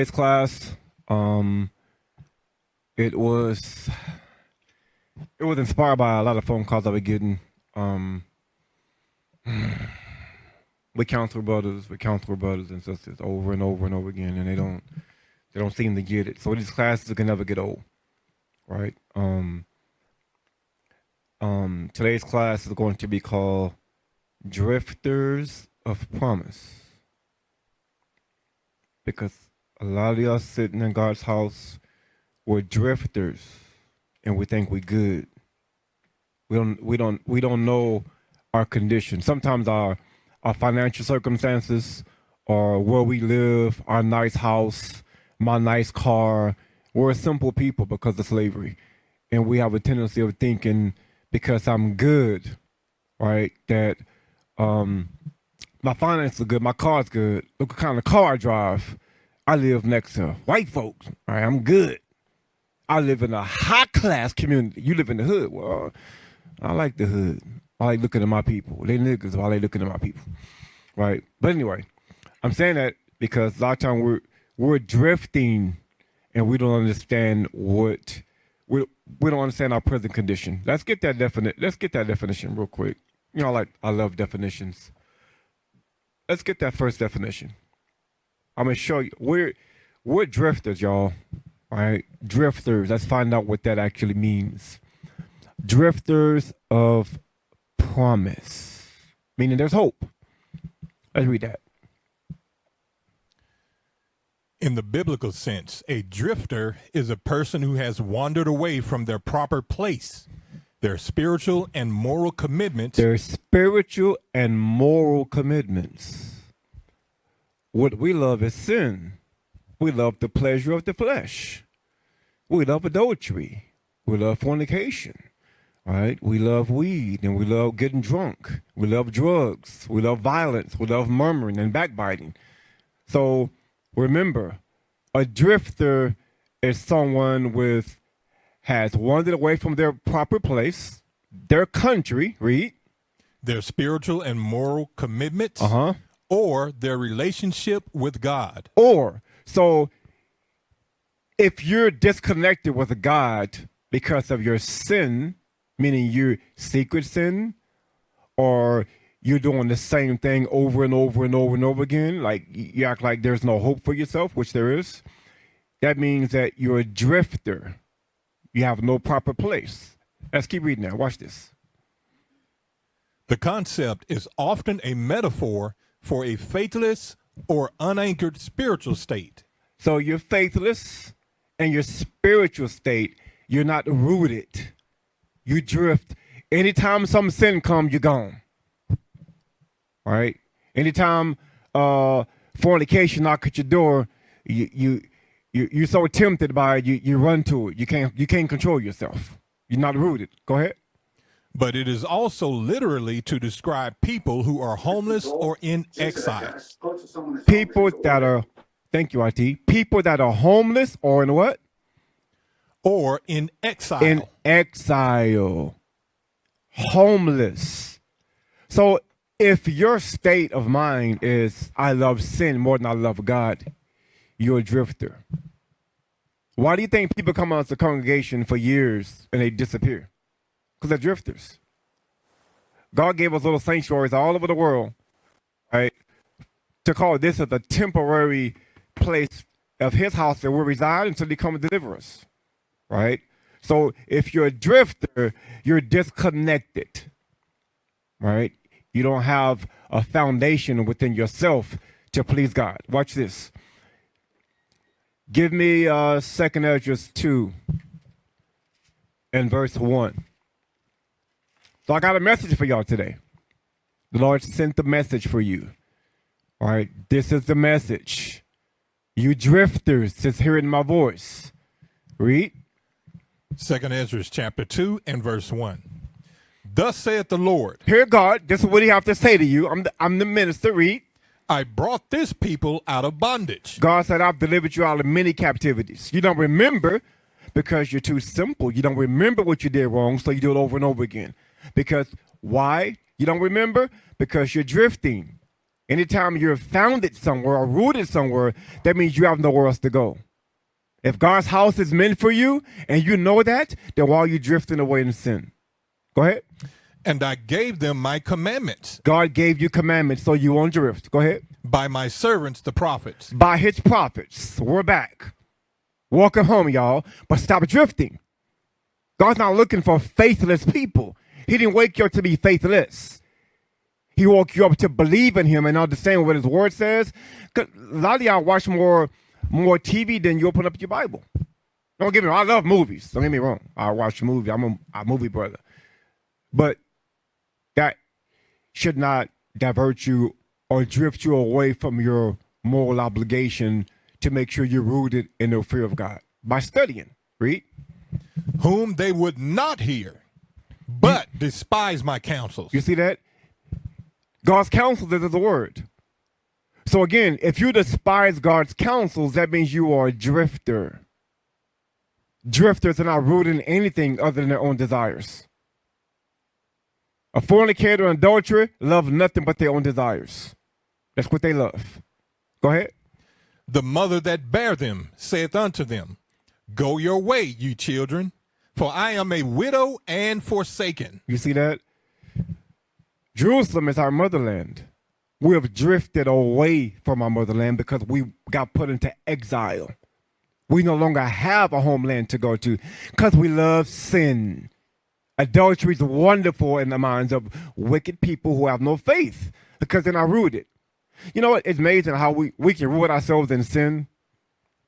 today's class, it was inspired by a lot of phone calls I was getting. With counselor brothers and sisters over and over and over again, and they don't seem to get it. So these classes can never get old, right? Today's class is going to be called Drifters of Promise, because a lot of us sitting in God's house, we're drifters, and we think we're good. We don't know our condition. Sometimes our financial circumstances, or where we live, our nice house, my nice car. We're simple people because of slavery. And we have a tendency of thinking, because I'm good, right, that my finances are good, my car's good, look what kind of car I drive. I live next to white folks, right, I'm good. I live in a high-class community. You live in the hood. Well, I like the hood. I like looking at my people. They niggas while they looking at my people, right? But anyway, I'm saying that because a lot of times we're drifting, and we don't understand what we don't understand our present condition. Let's get that definition real quick. You know, I love definitions. Let's get that first definition. I'm gonna show you. We're drifters, y'all. All right, drifters. Let's find out what that actually means. Drifters of promise, meaning there's hope. Let's read that. In the biblical sense, a drifter is a person who has wandered away from their proper place, their spiritual and moral commitments. What we love is sin. We love the pleasure of the flesh. We love adultery. We love fornication. Right? We love weed, and we love getting drunk. We love drugs. We love violence. We love murmuring and backbiting. So remember, a drifter is someone has wandered away from their proper place, their country, read, their spiritual and moral commitments, or their relationship with God. So if you're disconnected with God because of your sin, meaning your secret sin, or you're doing the same thing over and over and over and over again, like you act like there's no hope for yourself, which there is, that means that you're a drifter. You have no proper place. Let's keep reading now. Watch this. The concept is often a metaphor for a faithless or unanchored spiritual state. So you're faithless, and your spiritual state, you're not rooted. You drift. Anytime some sin comes, you're gone. All right. Anytime fornication knock at your door, you're so tempted by it, you run to it. You can't control yourself. You're not rooted. Go ahead. But it is also literally to describe people who are homeless or in exile. People that are, thank you, IT. People that are homeless or in what? Or in exile. In exile. Homeless. So if your state of mind is, I love sin more than I love God, you're a drifter. Why do you think people come out to the congregation for years and they disappear? Because they're drifters. God gave us little sanctuaries all over the world, right, to call this as a temporary place of his house that will reside until he come and deliver us, right? So if you're a drifter, you're disconnected, right? You don't have a foundation within yourself to please God. Watch this. Give me 2 Ezra 2 and verse 1. So I got a message for y'all today. The Lord sent the message for you. All right, this is the message. You drifters, just hearing my voice. Read. 2 Ezra chapter 2 and verse 1. Thus saith the Lord. Hear God, this is what he have to say to you. I'm the minister. Read. I brought this people out of bondage. God said, I've delivered you out of many captivities. You don't remember because you're too simple. You don't remember what you did wrong, so you do it over and over again. Because why? You don't remember? Because you're drifting. Anytime you're founded somewhere or rooted somewhere, that means you have nowhere else to go. If God's house is meant for you and you know that, then why are you drifting away in sin? Go ahead. And I gave them my commandments God gave you commandments so you won't drift. Go ahead. by my servants, the prophets. By his prophets. We're back. Welcome home, y'all. But stop drifting. God's not looking for faithless people. He didn't wake you up to be faithless. He woke you up to believe in him and understand what his word says. 'Cause a lot of y'all watch more TV than you open up your Bible. Don't get me wrong. I love movies. Don't get me wrong. I watch a movie. I'm a movie brother. But that should not divert you or drift you away from your moral obligation to make sure you're rooted in the fear of God. By studying. Read. Whom they would not hear, but despise my counsels. You see that? God's counsels is the word. So again, if you despise God's counsels, that means you are a drifter. Drifters are not rooted in anything other than their own desires. A fornicator and adulterer love nothing but their own desires. That's what they love. Go ahead. The mother that bare them saith unto them, Go your way, ye children, for I am a widow and forsaken. You see that? Jerusalem is our motherland. We have drifted away from our motherland because we got put into exile. We no longer have a homeland to go to because we love sin. Adultery is wonderful in the minds of wicked people who have no faith because they're not rooted. You know what? It's amazing how we can root ourselves in sin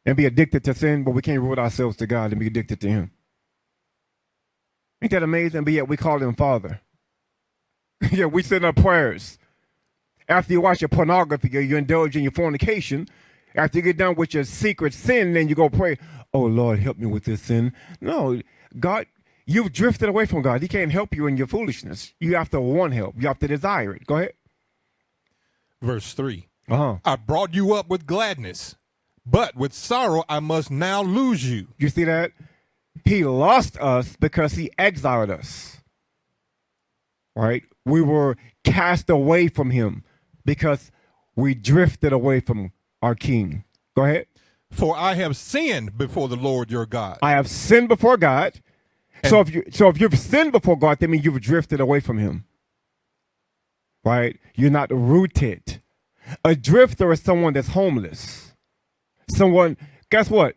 and be addicted to sin, but we can't root ourselves to God and be addicted to him. Ain't that amazing? But yet we call him Father. Yeah, we send up prayers. After you watch your pornography or you indulge in your fornication, after you get done with your secret sin, then you go pray, oh, Lord, help me with this sin. No, God, you've drifted away from God. He can't help you in your foolishness. You have to want help. You have to desire it. Go ahead. Verse 3. Uh-huh. I brought you up with gladness, but with sorrow I must now lose you. You see that? He lost us because he exiled us. Right? We were cast away from him because we drifted away from our King. Go ahead. For I have sinned before the Lord your God. I have sinned before God. So if you've sinned before God, that means you've drifted away from him. Right? You're not rooted. A drifter is someone that's homeless. Someone, guess what?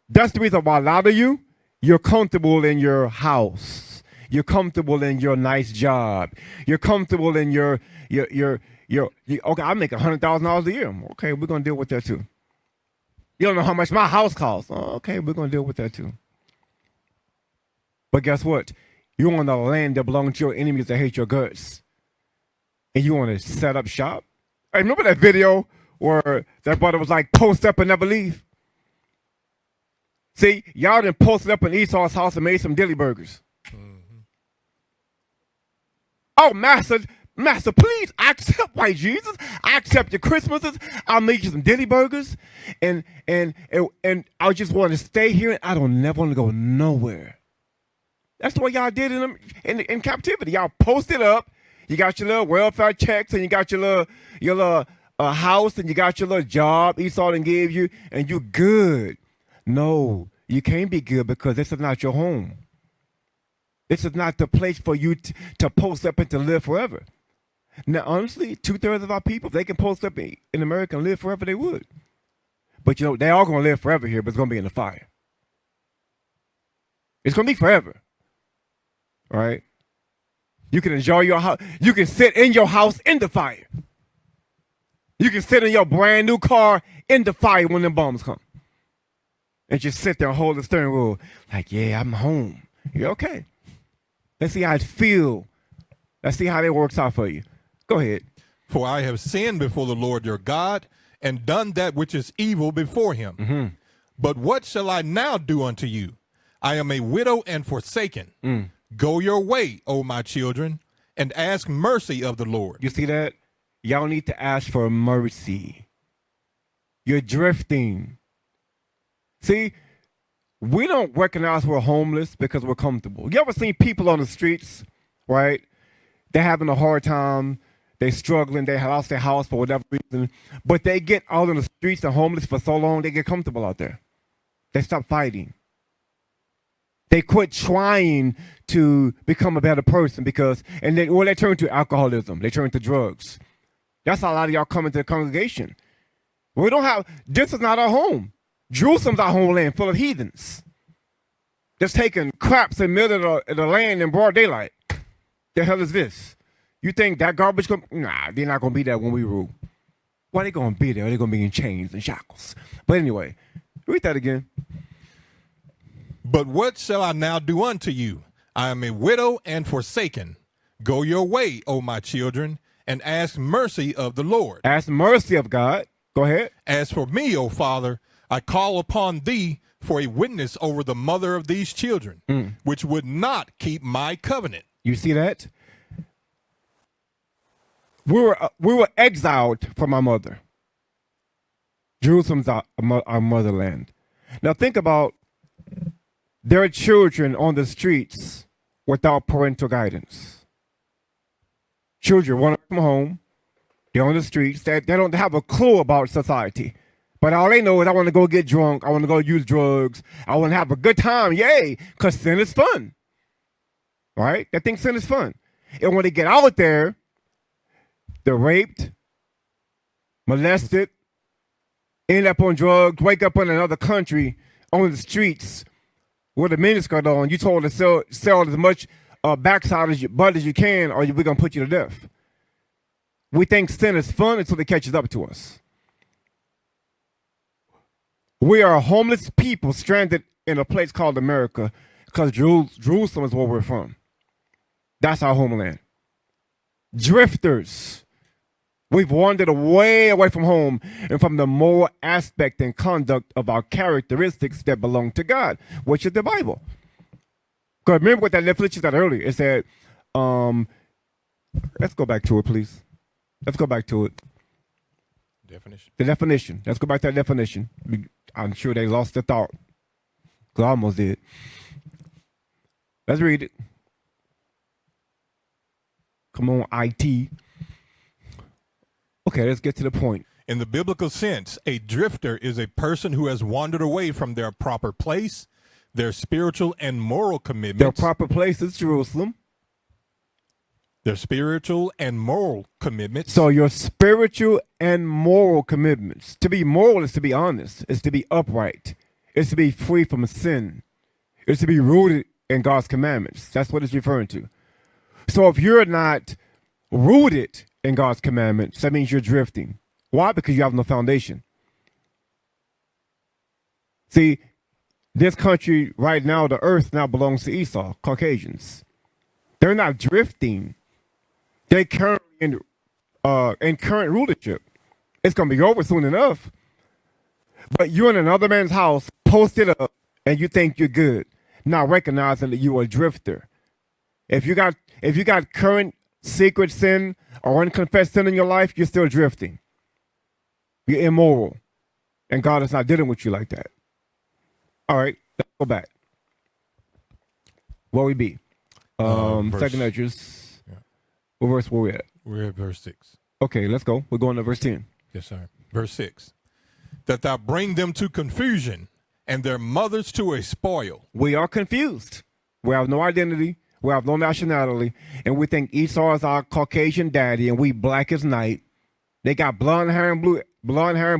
That's the reason why a lot of you, you're comfortable in your house. You're comfortable in your nice job. You're comfortable in your okay, I make $100,000 a year. Okay, we're going to deal with that too. You don't know how much my house costs. Oh, okay, we're going to deal with that too. But guess what? You're on the land that belongs to your enemies that hate your guts. And you want to set up shop? Hey, remember that video where that brother was like, post up and never leave? See, y'all done posted up in Esau's house and made some dilly burgers. Oh, Master, please, I accept white Jesus. I accept your Christmases. I'll make you some dilly burgers. And I just want to stay here and I don't never want to go nowhere. That's the way y'all did in captivity. Y'all posted up. You got your little welfare checks and you got your little house and you got your little job Esau done gave you and you good. No, you can't be good because this is not your home. This is not the place for you to post up and to live forever. Now, honestly, 2/3 of our people, if they can post up in America and live forever, they would. But, you know, they're all going to live forever here, but it's going to be in the fire. It's going to be forever. All right? You can enjoy your house. You can sit in your house in the fire. You can sit in your brand new car in the fire when the bombs come. And just sit there and hold the steering wheel like, yeah, I'm home. You're okay. Let's see how it feels. Let's see how that works out for you. Go ahead. For I have sinned before the Lord your God and done that which is evil before him. Mm-hmm. But what shall I now do unto you? I am a widow and forsaken. Go your way, O my children, and ask mercy of the Lord. You see that? Y'all need to ask for mercy. You're drifting. See, we don't recognize we're homeless because we're comfortable. You ever seen people on the streets, right? They're having a hard time. They struggling. They lost their house for whatever reason. But they get out on the streets and homeless for so long, they get comfortable out there. They stop fighting. They quit trying to become a better person and they turn to alcoholism. They turn to drugs. That's how a lot of y'all come into the congregation. This is not our home. Jerusalem's our homeland full of heathens. Just taking craps in the middle of the land in broad daylight. The hell is this? You think that garbage nah, they're not going to be there when we rule. Why they going to be there? They're going to be in chains and shackles. But anyway, read that again. But what shall I now do unto you? I am a widow and forsaken. Go your way, O my children, and ask mercy of the Lord. Ask mercy of God. Go ahead. As for me, O Father, I call upon thee for a witness over the mother of these children, which would not keep my covenant. You see that? We were exiled from our mother. Jerusalem's our motherland. Now think about their children on the streets without parental guidance. Children run from home. They're on the streets. They don't have a clue about society. But all they know is I want to go get drunk. I want to go use drugs. I want to have a good time. Yay, because sin is fun. Right? They think sin is fun. And when they get out there, they're raped, molested, end up on drugs, wake up in another country on the streets with a miniskirt on. You told to sell as much backside as butt as you can, or we're going to put you to death. We think sin is fun until it catches up to us. We are homeless people stranded in a place called America because Jerusalem is where we're from. That's our homeland. Drifters. We've wandered way away from home and from the moral aspect and conduct of our characteristics that belong to God, which is the Bible. Because remember what that definition said earlier. It said, let's go back to it, please. Let's go back to it. Definition. The definition. Let's go back to that definition. I'm sure they lost the thought. Because I almost did. Let's read it. Come on, IT. Okay, let's get to the point. In the biblical sense, a drifter is a person who has wandered away from their proper place, their spiritual and moral commitments. Their proper place is Jerusalem. Their spiritual and moral commitments. So your spiritual and moral commitments. To be moral is to be honest. It's to be upright. It's to be free from sin. It's to be rooted in God's commandments. That's what it's referring to. So if you're not rooted in God's commandments, that means you're drifting. Why? Because you have no foundation. See, this country right now, the earth now belongs to Esau, Caucasians. They're not drifting. They're currently in current rulership. It's going to be over soon enough. But you're in another man's house, posted up, and you think you're good, not recognizing that you're a drifter. If you got current secret sin or unconfessed sin in your life, you're still drifting. You're immoral. And God is not dealing with you like that. All right, let's go back. Where we be? Second Edges. Yeah. What verse were we at? We're at verse 6. Okay, let's go. We're going to verse 10. Yes, sir. Verse 6. That thou bring them to confusion and their mothers to a spoil. We are confused. We have no identity. We have no nationality. And we think Esau is our Caucasian daddy and we black as night. They got blonde hair and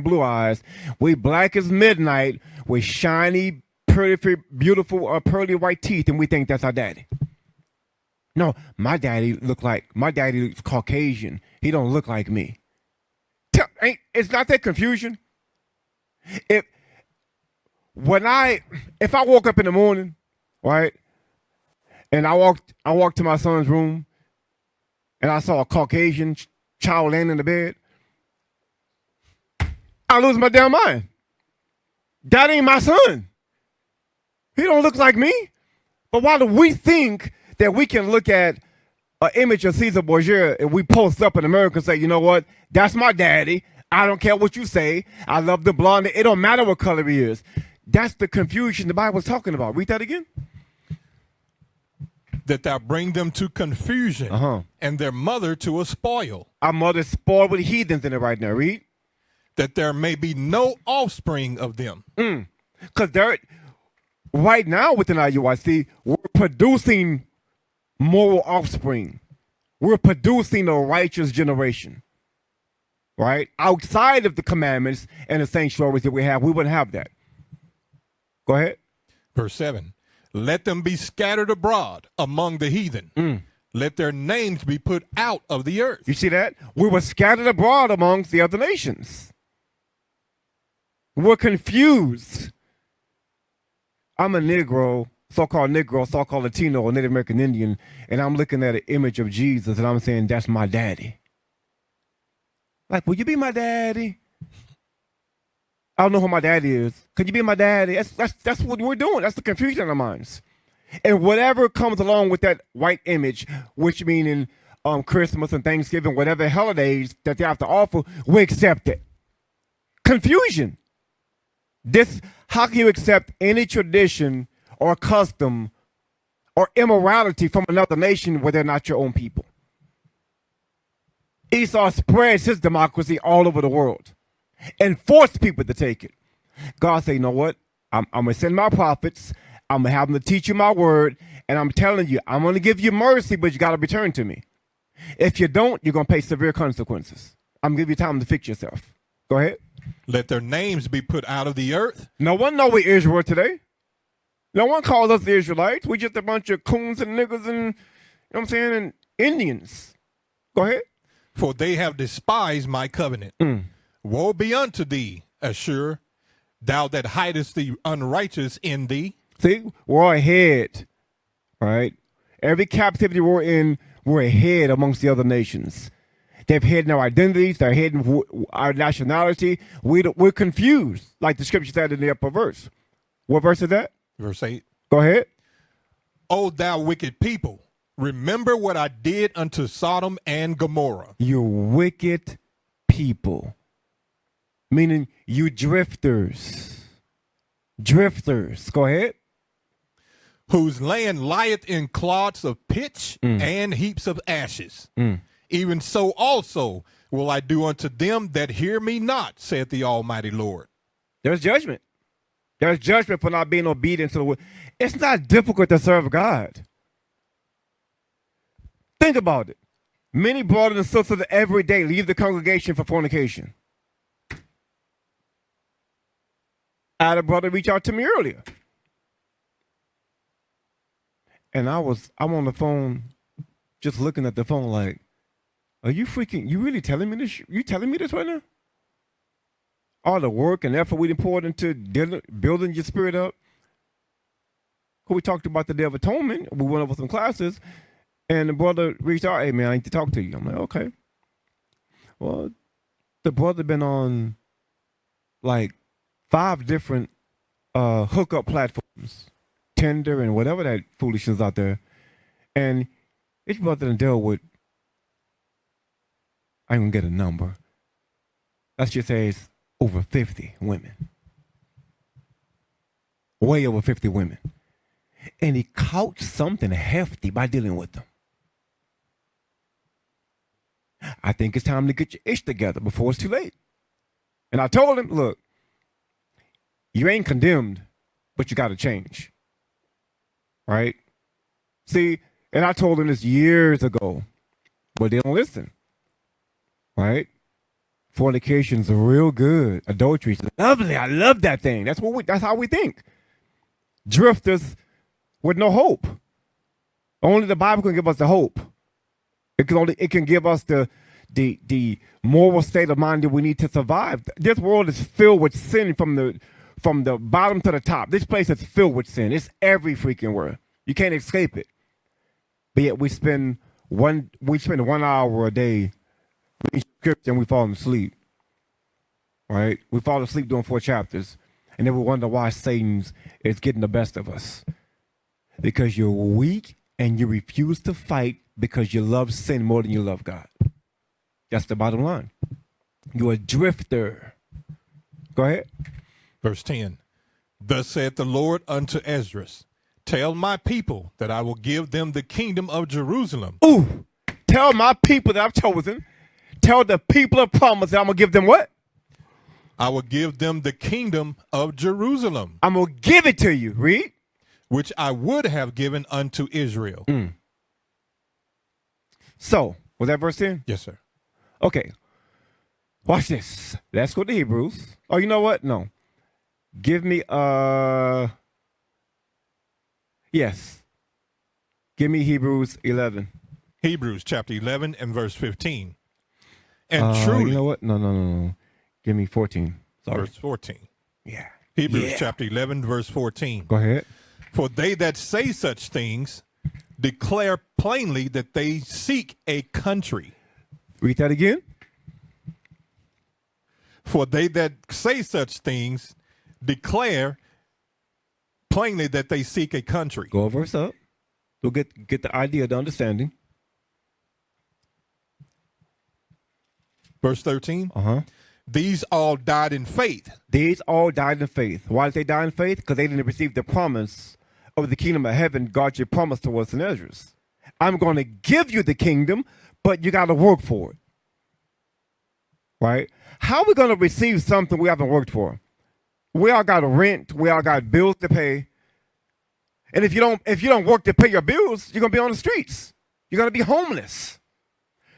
blue eyes. We black as midnight with shiny, pretty, beautiful, pearly white teeth, and we think that's our daddy. No, my daddy looks Caucasian. He don't look like me. It's not that confusion. If I woke up in the morning, right, and I walked to my son's room, and I saw a Caucasian child laying in the bed, I lose my damn mind. That ain't my son. He don't look like me. But why do we think that we can look at an image of Caesar Borgia and we post up in America and say, you know what, that's my daddy. I don't care what you say. I love the blonde. It don't matter what color he is. That's the confusion the Bible's talking about. Read that again. that thou bring them to confusion, and their mother to a spoil. Our mother's spoiled with heathens in it right now. Read. That there may be no offspring of them. Because they're right now within IUIC, we're producing moral offspring. We're producing a righteous generation. Right? Outside of the commandments and the sanctuaries that we have, we wouldn't have that. Go ahead. Verse 7. Let them be scattered abroad among the heathen. Let their names be put out of the earth. You see that? We were scattered abroad amongst the other nations. We're confused. I'm a Negro, so-called Latino, or Native American Indian, and I'm looking at an image of Jesus, and I'm saying, that's my daddy. Like, will you be my daddy? I don't know who my daddy is. Could you be my daddy? That's what we're doing. That's the confusion in our minds. And whatever comes along with that white image, which meaning Christmas and Thanksgiving, whatever holidays that they have to offer, we accept it. Confusion. How can you accept any tradition or custom or immorality from another nation where they're not your own people? Esau spreads his democracy all over the world and forced people to take it. God said, you know what? I'm going to send my prophets. I'm going to have them to teach you my word. And I'm telling you, I'm going to give you mercy, but you got to return to me. If you don't, you're going to pay severe consequences. I'm going to give you time to fix yourself. Go ahead. Let their names be put out of the earth. No one know we Israel today. No one calls us the Israelites. We just a bunch of coons and niggas and, you know what I'm saying, and Indians. Go ahead. For they have despised my covenant. Woe be unto thee, Ashur, thou that hidest the unrighteous in thee. See, we're ahead, right? Every captivity we're in, we're ahead amongst the other nations. They've hidden our identities. They're hidden our nationality. We're confused, like the scripture said in the upper verse. What verse is that? Verse 8. Go ahead. O thou wicked people, remember what I did unto Sodom and Gomorrah. You wicked people. Meaning you drifters. Drifters. Go ahead. Whose land lieth in clods of pitch and heaps of ashes. Even so also will I do unto them that hear me not, saith the Almighty Lord. There's judgment. There's judgment for not being obedient to the word. It's not difficult to serve God. Think about it. Many brothers and sisters every day leave the congregation for fornication. I had a brother reach out to me earlier. And I'm on the phone, just looking at the phone like, are you really telling me this? You telling me this right now? All the work and effort we done poured into building your spirit up. We talked about the Day of Atonement. We went over some classes, and the brother reached out, hey, man, I need to talk to you. I'm like, okay. Well, the brother been on like 5 different hookup platforms, Tinder and whatever that foolishness out there. And each brother done dealt with, I ain't gonna get a number. Let's just say it's over 50 women. Way over 50 women. And he caught something hefty by dealing with them. I think it's time to get your ish together before it's too late. And I told him, look, you ain't condemned, but you got to change. Right? See, and I told him this years ago, but they don't listen. Right? Fornication's real good. Adultery's lovely. I love that thing. That's how we think. Drifters with no hope. Only the Bible can give us the hope. It can give us the moral state of mind that we need to survive. This world is filled with sin from the bottom to the top. This place is filled with sin. It's every freaking word. You can't escape it. But yet we spend 1 hour a day reading scripture and we fall asleep. Right? We fall asleep doing 4 chapters. And then we wonder why Satan is getting the best of us. Because you're weak and you refuse to fight because you love sin more than you love God. That's the bottom line. You're a drifter. Go ahead. Verse 10. Thus saith the Lord unto Esdras, Tell my people that I will give them the kingdom of Jerusalem. Ooh, tell my people that I've chosen. Tell the people of promise that I'm going to give them what? I will give them the kingdom of Jerusalem, I'm going to give it to you. Read. which I would have given unto Israel. So, was that verse 10? Yes, sir. Okay. Watch this. Let's go to Hebrews. Oh, you know what? No. Give me, yes. Give me Hebrews 11. Hebrews chapter 11 and verse 15. And truly, You know what? No. Give me 14. Sorry. verse 14. Yeah. Hebrews Yeah. chapter 11, verse 14. Go ahead. For they that say such things declare plainly that they seek a country. Read that again. For they that say such things declare plainly that they seek a country. Go a verse up. We'll get the idea, the understanding. Verse 13. These all died in faith. These all died in faith. Why did they die in faith? Because they didn't receive the promise of the kingdom of heaven God had promised to us in Ezra. I'm going to give you the kingdom, but you got to work for it. Right? How are we going to receive something we haven't worked for? We all got rent. We all got bills to pay. And if you don't work to pay your bills, you're going to be on the streets. You're going to be homeless.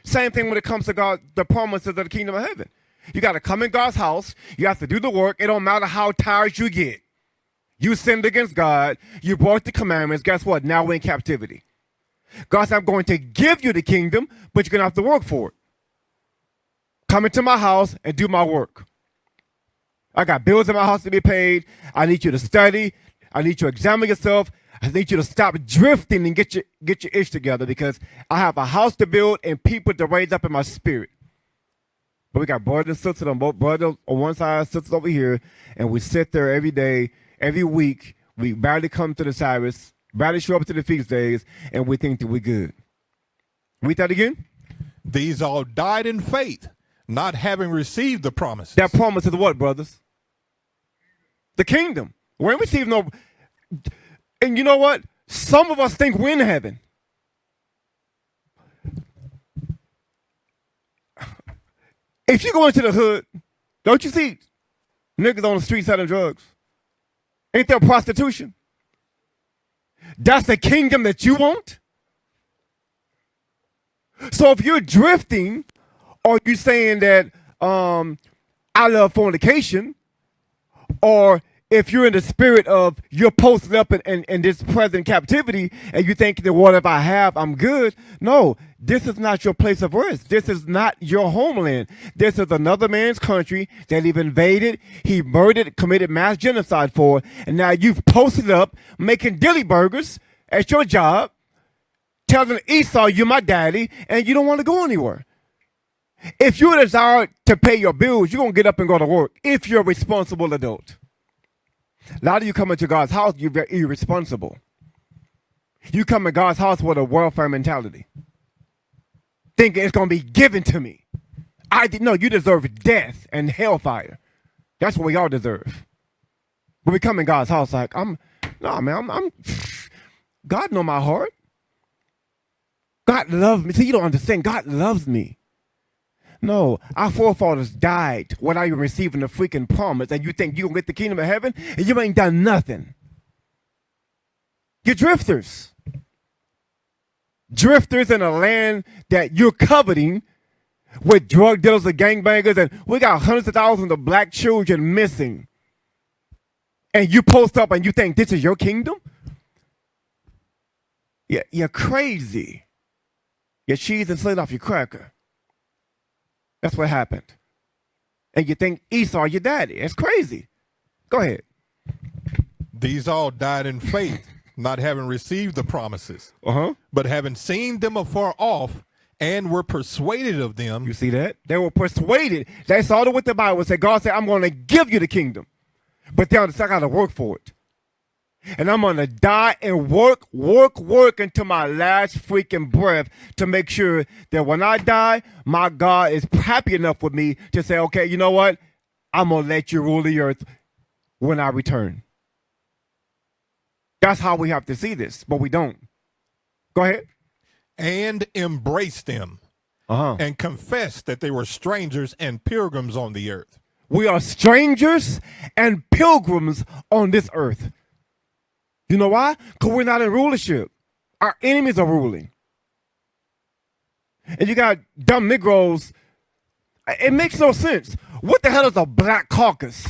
Same thing when it comes to God, the promises of the kingdom of heaven. You got to come in God's house. You have to do the work. It don't matter how tired you get. You sinned against God. You broke the commandments. Guess what? Now we're in captivity. God said, I'm going to give you the kingdom, but you're going to have to work for it. Come into my house and do my work. I got bills in my house to be paid. I need you to study. I need you to examine yourself. I need you to stop drifting and get your ish together, because I have a house to build and people to raise up in my spirit. But we got brothers and sisters on both, brothers on one side, sisters over here, and we sit there every day, every week. We barely come to the Sabbath, barely show up to the feast days, and we think that we're good. Read that again. These all died in faith, not having received the promises. That promise is what, brothers? The kingdom. We ain't received no. And you know what? Some of us think we're in heaven. If you go into the hood, don't you see niggas on the street selling drugs? Ain't there prostitution? That's the kingdom that you want? So if you're drifting, or you saying that I love fornication, or if you're in the spirit of you're posted up in this present captivity and you think that whatever I have, I'm good. No, this is not your place of rest. This is not your homeland. This is another man's country that he invaded. He murdered, committed mass genocide for. And now you've posted up making dilly burgers at your job, telling Esau you're my daddy, and you don't want to go anywhere. If you desire to pay your bills, you're going to get up and go to work if you're a responsible adult. A lot of you come into God's house, you're irresponsible. You come in God's house with a welfare mentality, thinking it's going to be given to me. No, you deserve death and hellfire. That's what we all deserve. When we come in God's house, like, God know my heart. God loves me. See, you don't understand. God loves me. No, our forefathers died without even receiving the freaking promise, and you think you're going to get the kingdom of heaven, and you ain't done nothing. You're drifters. Drifters in a land that you're coveting with drug dealers and gangbangers, and we got hundreds of thousands of black children missing. And you post up and you think this is your kingdom? Yeah, you're crazy. Your cheese and slid off your cracker. That's what happened. And you think Esau your daddy. It's crazy. Go ahead. These all died in faith, not having received the promises, but having seen them afar off, and were persuaded of them. You see that? They were persuaded. That's all what the Bible said. God said, I'm going to give you the kingdom. But they understand I got to work for it. And I'm going to die and work until my last freaking breath to make sure that when I die, my God is happy enough with me to say, okay, you know what? I'm going to let you rule the earth when I return. That's how we have to see this, but we don't. Go ahead. And embrace them and confess that they were strangers and pilgrims on the earth. We are strangers and pilgrims on this earth. You know why? Because we're not in rulership. Our enemies are ruling. And you got dumb Negroes. It makes no sense. What the hell is a black caucus?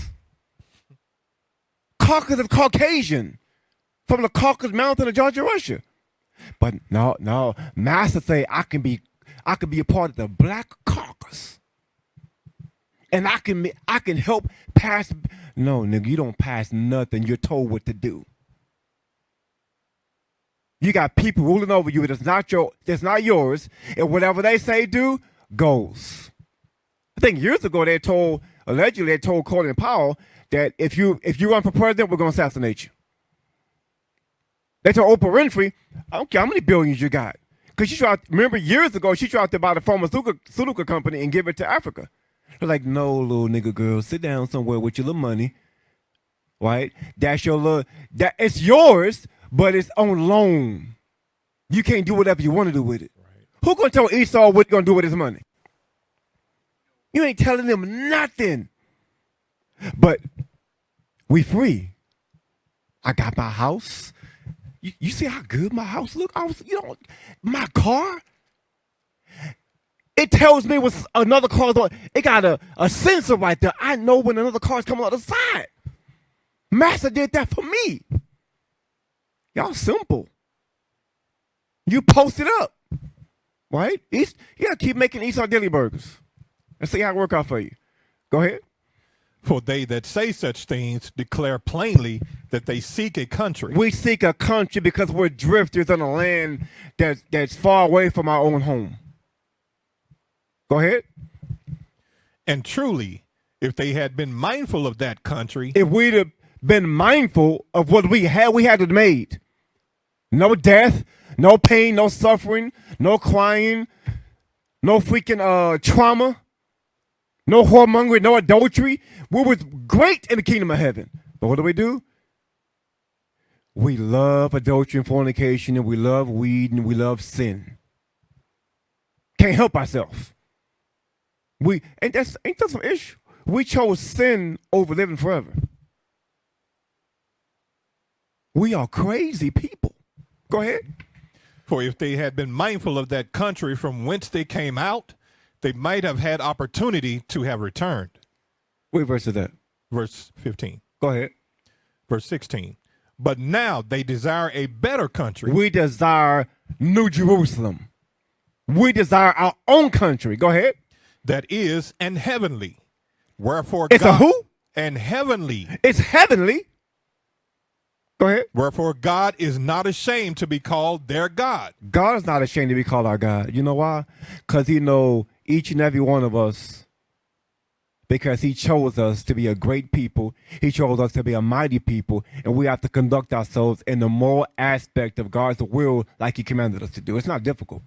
Caucus is Caucasian from the Caucasus Mountain of Georgia, Russia. But no, Master say I can be a part of the black caucus. And I can help pass. No, nigga, you don't pass nothing. You're told what to do. You got people ruling over you that's not yours, and whatever they say do goes. I think years ago allegedly they told Colin Powell that if you run for president, we're gonna assassinate you. They told Oprah Winfrey, I don't care how many billions you got. Because remember years ago, she tried to buy the pharmaceutical company and give it to Africa. They're like, no, little nigga girl, sit down somewhere with your little money, right? That's it's yours, but it's on loan. You can't do whatever you want to do with it. Right. Who gonna tell Esau what he's gonna do with his money? You ain't telling them nothing. But we free. I got my house. You see how good my house look? My car. It tells me when another car's on. It got a sensor right there. I know when another car's coming on the side. Master did that for me. Y'all simple. You post it up, right? You gotta keep making Esau Dilly burgers. Let's see how it work out for you. Go ahead. For they that say such things declare plainly that they seek a country. We seek a country because we're drifters on a land that's far away from our own home. Go ahead. And truly, if they had been mindful of that country. If we'd have been mindful of what we had it made. No death, no pain, no suffering, no crying, no freaking trauma, no whoremongery, no adultery. We was great in the kingdom of heaven. But what do? We love adultery and fornication, and we love weed, and we love sin. Can't help ourselves. Ain't that some issue? We chose sin over living forever. We are crazy people. Go ahead. For if they had been mindful of that country from whence they came out, they might have had opportunity to have returned. What verse is that? Verse 15. Go ahead. Verse 16. But now they desire a better country. We desire New Jerusalem. We desire our own country. Go ahead. That is an heavenly. Wherefore it's God, a who? An heavenly. It's heavenly. Go ahead. Wherefore God is not ashamed to be called their God. God is not ashamed to be called our God. You know why? Because he knows each and every one of us. Because he chose us to be a great people. He chose us to be a mighty people. And we have to conduct ourselves in the moral aspect of God's will like he commanded us to do. It's not difficult.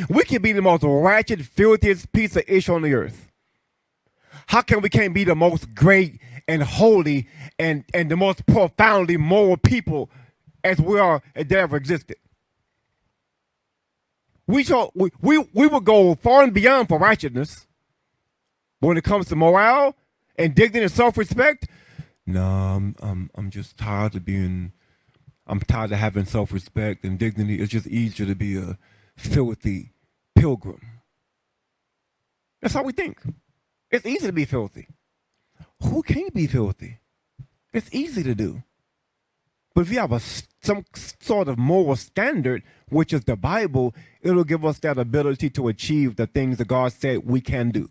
We can be the most ratchet, filthiest piece of ish on the earth. How come we can't be the most great and holy and the most profoundly moral people as we are as there ever existed? We will go far and beyond for righteousness. But when it comes to morale and dignity and self-respect, no, I'm just tired of I'm tired of having self-respect and dignity. It's just easier to be a filthy pilgrim. That's how we think. It's easy to be filthy. Who can't be filthy? It's easy to do. But if you have some sort of moral standard, which is the Bible, it'll give us that ability to achieve the things that God said we can do.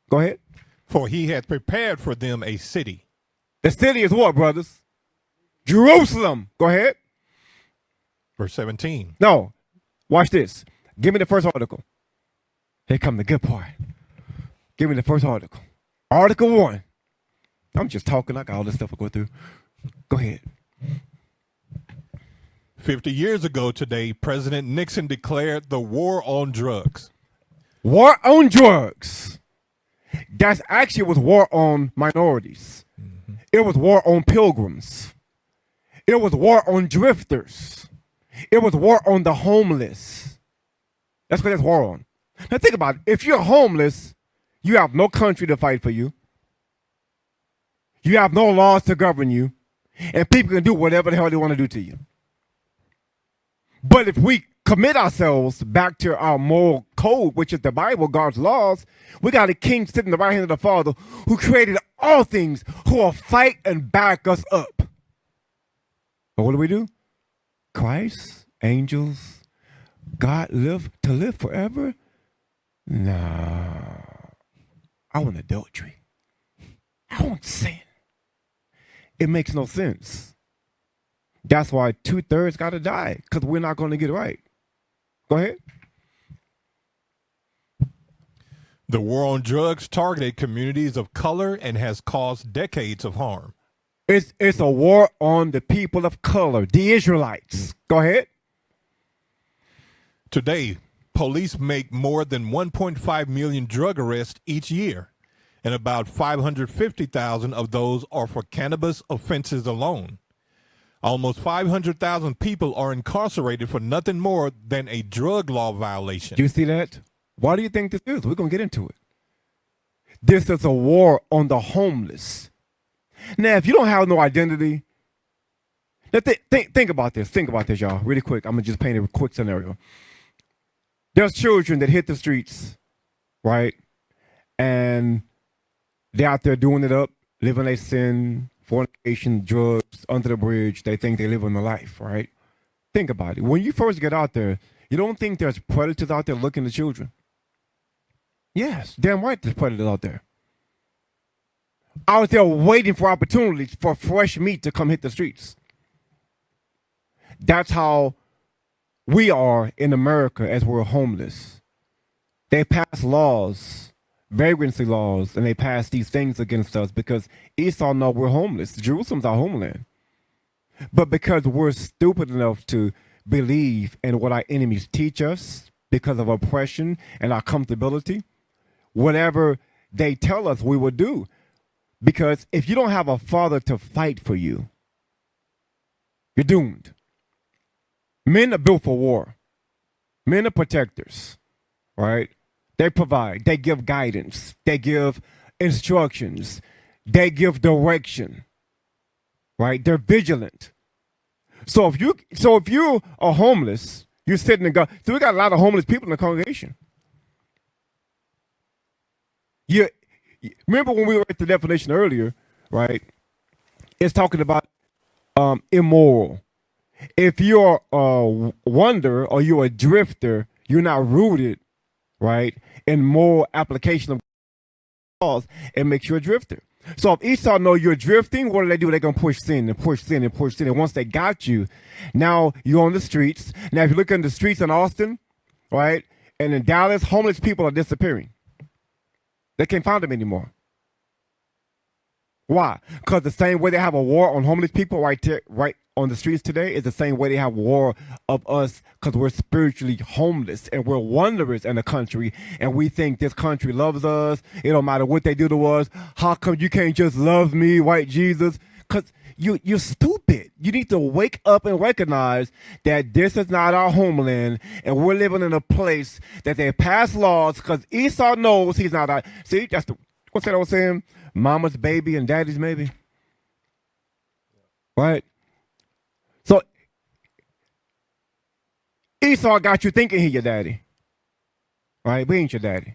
Go ahead. For he hath prepared for them a city. The city is what, brothers? Jerusalem. Go ahead. Verse 17. No. Watch this. Give me the first article. Here come the good part. Give me the first article. Article 1. I'm just talking like all this stuff I go through. Go ahead. 50 years ago today, President Nixon declared the war on drugs. War on drugs. That's actually was war on minorities. Mm-hmm. It was war on pilgrims. It was war on drifters. It was war on the homeless. That's what it's war on. Now think about it. If you're homeless, you have no country to fight for you. You have no laws to govern you. And people can do whatever the hell they want to do to you. But if we commit ourselves back to our moral code, which is the Bible, God's laws, we got a king sitting in the right hand of the Father who created all things, who will fight and back us up. But what do? Christ, angels, God live forever? Nah. I want adultery. I want sin. It makes no sense. That's why 2/3 got to die, because we're not going to get it right. Go ahead. The war on drugs targeted communities of color and has caused decades of harm. It's a war on the people of color, the Israelites. Go ahead. Today, police make more than 1.5 million drug arrests each year, and about 550,000 of those are for cannabis offenses alone. Almost 500,000 people are incarcerated for nothing more than a drug law violation. Do you see that? Why do you think this is? We're going to get into it. This is a war on the homeless. Now, if you don't have no identity, now think about this. Think about this, y'all, really quick. I'm going to just paint a quick scenario. There's children that hit the streets, right? And they're out there doing it up, living their sin, fornication, drugs, under the bridge. They think they live in a life, right? Think about it. When you first get out there, you don't think there's predators out there looking at children? Yes, damn right there's predators out there. Out there waiting for opportunities for fresh meat to come hit the streets. That's how we are in America as we're homeless. They pass laws, vagrancy laws, and they pass these things against us because Esau know we're homeless. Jerusalem's our homeland. But because we're stupid enough to believe in what our enemies teach us because of oppression and our comfortability, whatever they tell us we will do. Because if you don't have a father to fight for you, you're doomed. Men are built for war. Men are protectors, right? They provide, they give guidance, they give instructions, they give direction, right? They're vigilant. So if you are homeless, you're sitting in God. So we got a lot of homeless people in the congregation. Remember when we were at the definition earlier, right? It's talking about immoral. If you're a wanderer or you're a drifter, you're not rooted, right, in moral application of laws, it makes you a drifter. So if Esau know you're drifting, what do? They're going to push sin and push sin and push sin. And once they got you, now you're on the streets. Now, if you look in the streets in Austin, right, and in Dallas, homeless people are disappearing. They can't find them anymore. Why? Because the same way they have a war on homeless people right on the streets today is the same way they have war of us, because we're spiritually homeless and we're wanderers in the country, and we think this country loves us. It don't matter what they do to us. How come you can't just love me, white Jesus? Because you're stupid. You need to wake up and recognize that this is not our homeland, and we're living in a place that they pass laws because Esau knows he's not our. See, what's that I was saying? Mama's baby and daddy's maybe. Right? So Esau got you thinking he's your daddy. Right? We ain't your daddy.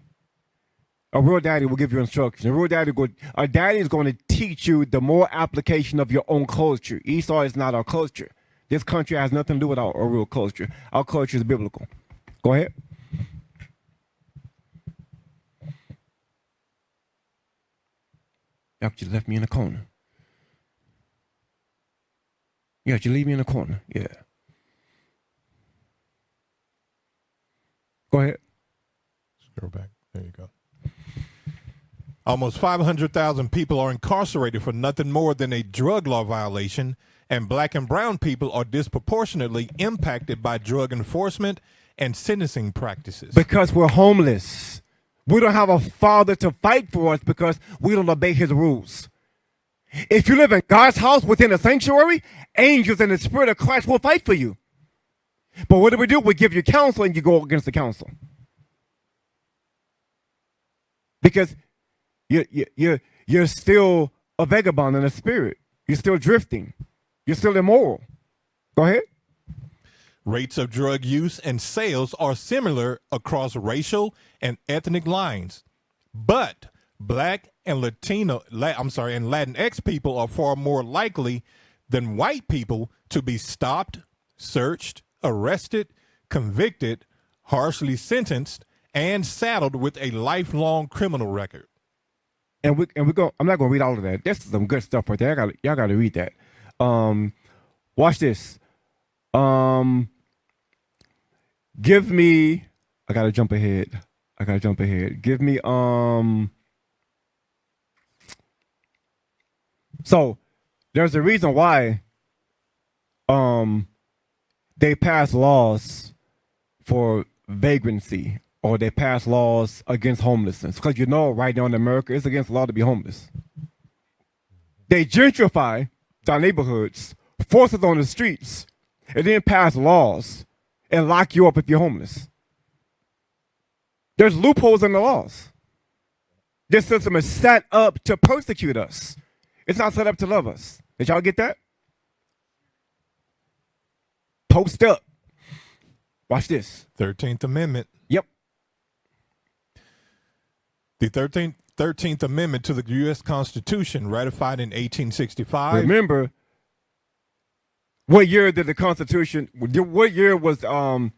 A real daddy will give you instructions. A daddy is going to teach you the more application of your own culture. Esau is not our culture. This country has nothing to do with our real culture. Our culture is biblical. Go ahead. You left me in the corner. Yeah, you leave me in the corner. Yeah. Go ahead. Scroll back. There you go. Almost 500,000 people are incarcerated for nothing more than a drug law violation, and black and brown people are disproportionately impacted by drug enforcement and sentencing practices. Because we're homeless. We don't have a father to fight for us because we don't obey his rules. If you live in God's house within a sanctuary, angels and the Spirit of Christ will fight for you. But what do? We give you counsel and you go against the counsel. Because you're still a vagabond in the spirit. You're still drifting. You're still immoral. Go ahead. Rates of drug use and sales are similar across racial and ethnic lines, but Black and Latinx people are far more likely than white people to be stopped, searched, arrested, convicted, harshly sentenced, and saddled with a lifelong criminal record. And we go. I'm not gonna read all of that. This is some good stuff right there. Y'all gotta read that. Watch this. Give me. I gotta jump ahead. Give me. So there's a reason why. They pass laws for vagrancy, or they pass laws against homelessness, because right now in America it's against the law to be homeless. They gentrify our neighborhoods, force us on the streets, and then pass laws and lock you up if you're homeless. There's loopholes in the laws. This system is set up to persecute us. It's not set up to love us. Did y'all get that? Post up. Watch this. 13th Amendment. Yep. The 13th Amendment to the U.S. Constitution, ratified in 1865. Remember, what year did the Constitution, what year was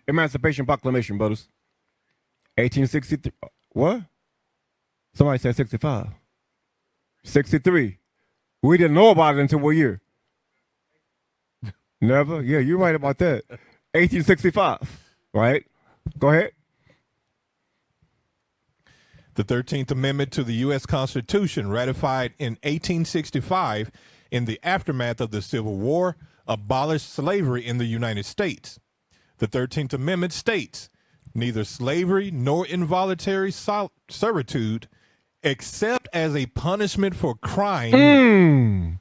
Emancipation Proclamation, brothers? 1863. What? Somebody said 65. 63. We didn't know about it until what year? Never? Yeah, you're right about that. 1865, right? Go ahead. The 13th Amendment to the U.S. Constitution, ratified in 1865 in the aftermath of the Civil War, abolished slavery in the United States. The 13th Amendment states, neither slavery nor involuntary servitude, except as a punishment for crime.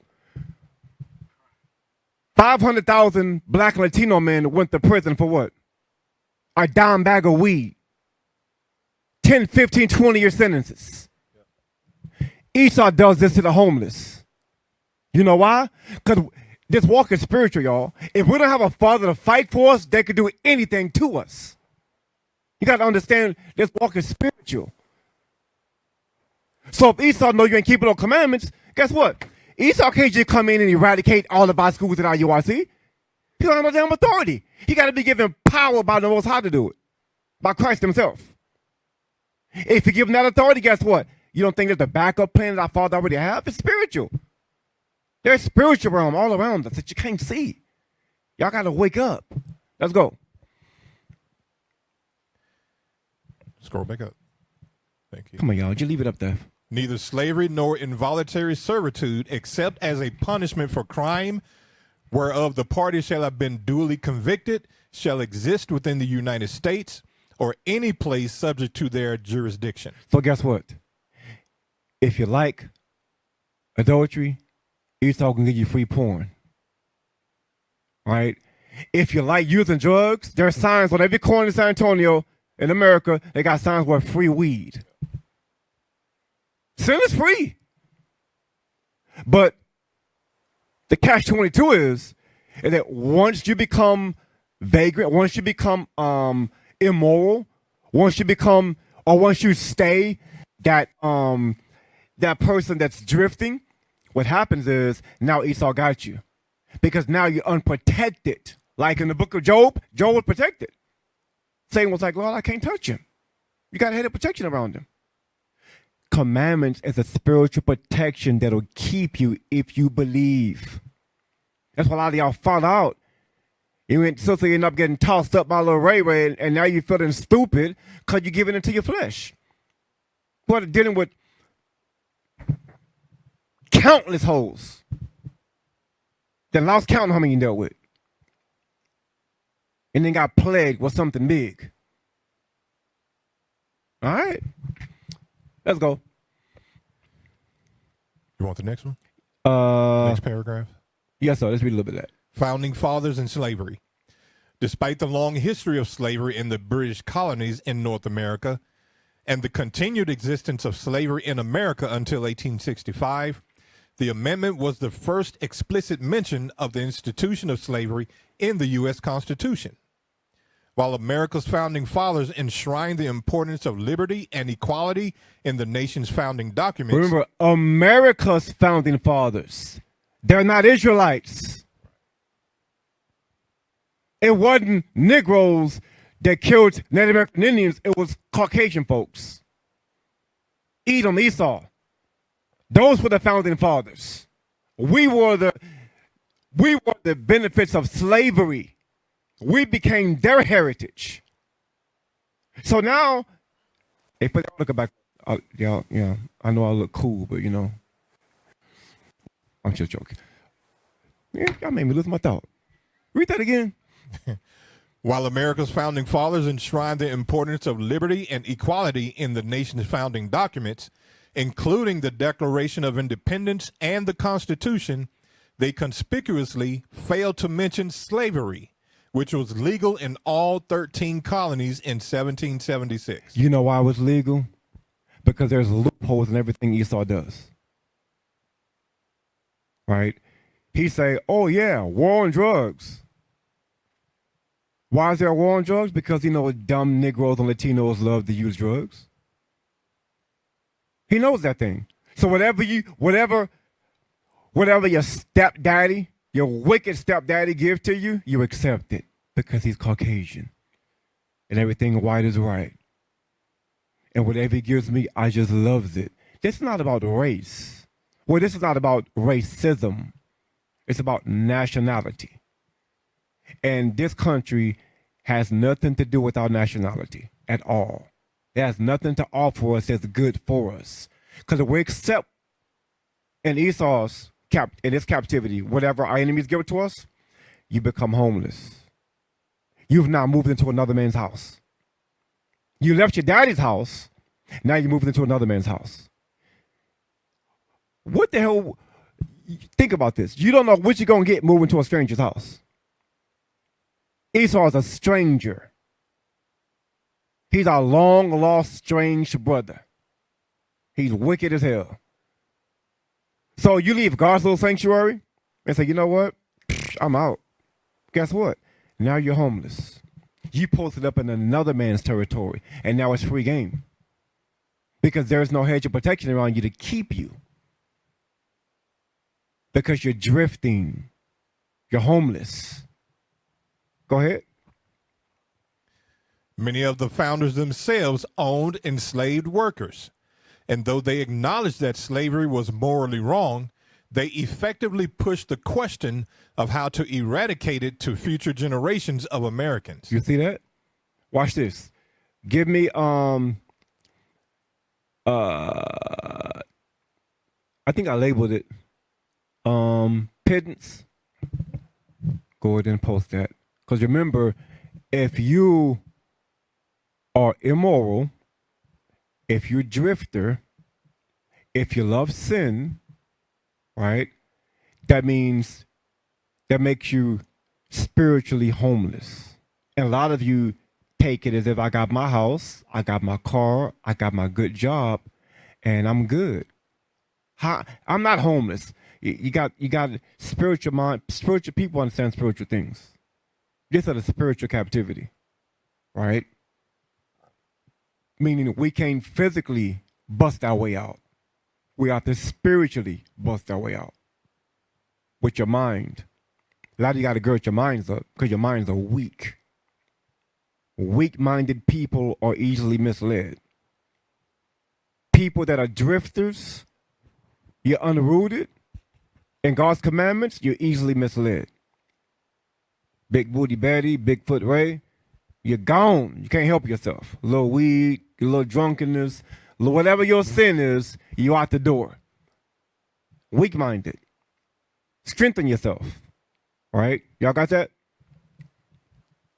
500,000 Black and Latino men went to prison for what? A dime bag of weed. 10, 15, 20-year sentences. Esau does this to the homeless. You know why? Because this walk is spiritual, y'all. If we don't have a father to fight for us, they could do anything to us. You got to understand this walk is spiritual. So if Esau know you ain't keeping no commandments, guess what? Esau can't just come in and eradicate all of our schools at IUIC. He don't have no damn authority. He got to be given power by the Most High to do it, by Christ himself. If you give him that authority, guess what? You don't think there's a backup plan that our Father already have? It's spiritual. There's spiritual realm all around us that you can't see. Y'all got to wake up. Let's go. Scroll back up. Thank you. Come on, y'all. Just leave it up there. Neither slavery nor involuntary servitude, except as a punishment for crime, whereof the party shall have been duly convicted, shall exist within the United States or any place subject to their jurisdiction. So guess what? If you like adultery, Esau can give you free porn. Right? If you like using drugs, there are signs on every corner in San Antonio, in America, they got signs where free weed. Sin is free. But the catch-22 is that once you become vagrant, once you become immoral, once you stay that that person that's drifting, what happens is now Esau got you. Because now you're unprotected. Like in the book of Job, Job was protected. Satan was like, Lord, I can't touch him. You got a head of protection around him. Commandments is a spiritual protection that'll keep you if you believe. That's why a lot of y'all fall out. You end up getting tossed up by little Ray, and now you're feeling stupid because you're giving into your flesh. But dealing with countless hoes. That lost count how many you dealt with. And then got plagued with something big. All right. Let's go. You want the next one? Next paragraph. Yes, sir. Let's read a little bit of that. Founding Fathers and Slavery. Despite the long history of slavery in the British colonies in North America and the continued existence of slavery in America until 1865, the amendment was the first explicit mention of the institution of slavery in the U.S. Constitution. While America's founding fathers enshrined the importance of liberty and equality in the nation's founding documents. Remember, America's founding fathers, they're not Israelites. It wasn't Negroes that killed Native American Indians. It was Caucasian folks. Edom, Esau. Those were the founding fathers. We were the benefits of slavery. We became their heritage. So now, hey, put look back. Y'all, yeah, I know I look cool, but you know, I'm just joking. Yeah, y'all made me lose my thought. Read that again. While America's founding fathers enshrined the importance of liberty and equality in the nation's founding documents, including the Declaration of Independence and the Constitution, they conspicuously failed to mention slavery, which was legal in all 13 colonies in 1776. You know why it was legal? Because there's loopholes in everything Esau does. Right? He say, oh yeah, war on drugs. Why is there a war on drugs? Because he knows dumb Negroes and Latinos love to use drugs. He knows that thing. So whatever your stepdaddy, your wicked stepdaddy give to you, you accept it because he's Caucasian. And everything white is right. And whatever he gives me, I just loves it. This is not about race. Well, this is not about racism. It's about nationality. And this country has nothing to do with our nationality at all. It has nothing to offer us that's good for us. Because if we accept in Esau's in his captivity, whatever our enemies give to us, you become homeless. You've now moved into another man's house. You left your daddy's house, now you're moving into another man's house. What the hell? Think about this. You don't know what you're going to get moving to a stranger's house. Esau is a stranger. He's our long-lost, strange brother. He's wicked as hell. So you leave God's little sanctuary and say, you know what? I'm out. Guess what? Now you're homeless. You posted up in another man's territory, and now it's free game. Because there's no hedge of protection around you to keep you. Because you're drifting. You're homeless. Go ahead. Many of the founders themselves owned enslaved workers. And though they acknowledged that slavery was morally wrong, they effectively pushed the question of how to eradicate it to future generations of Americans. You see that? Watch this. Give me I think I labeled it pittance. Go ahead and post that. Because remember, if you are immoral, if you're a drifter, if you love sin, right, that makes you spiritually homeless. And a lot of you take it as if I got my house, I got my car, I got my good job, and I'm good. I'm not homeless. You got spiritual mind. Spiritual people understand spiritual things. This is the spiritual captivity, right? Meaning we can't physically bust our way out. We have to spiritually bust our way out with your mind. A lot of you got to gird your minds up because your minds are weak. Weak-minded people are easily misled. People that are drifters, you're unrooted. In God's commandments, you're easily misled. Big Booty Betty, Bigfoot Ray, you're gone. You can't help yourself. A little weed, a little drunkenness, whatever your sin is, you out the door. Weak-minded. Strengthen yourself. All right? Y'all got that?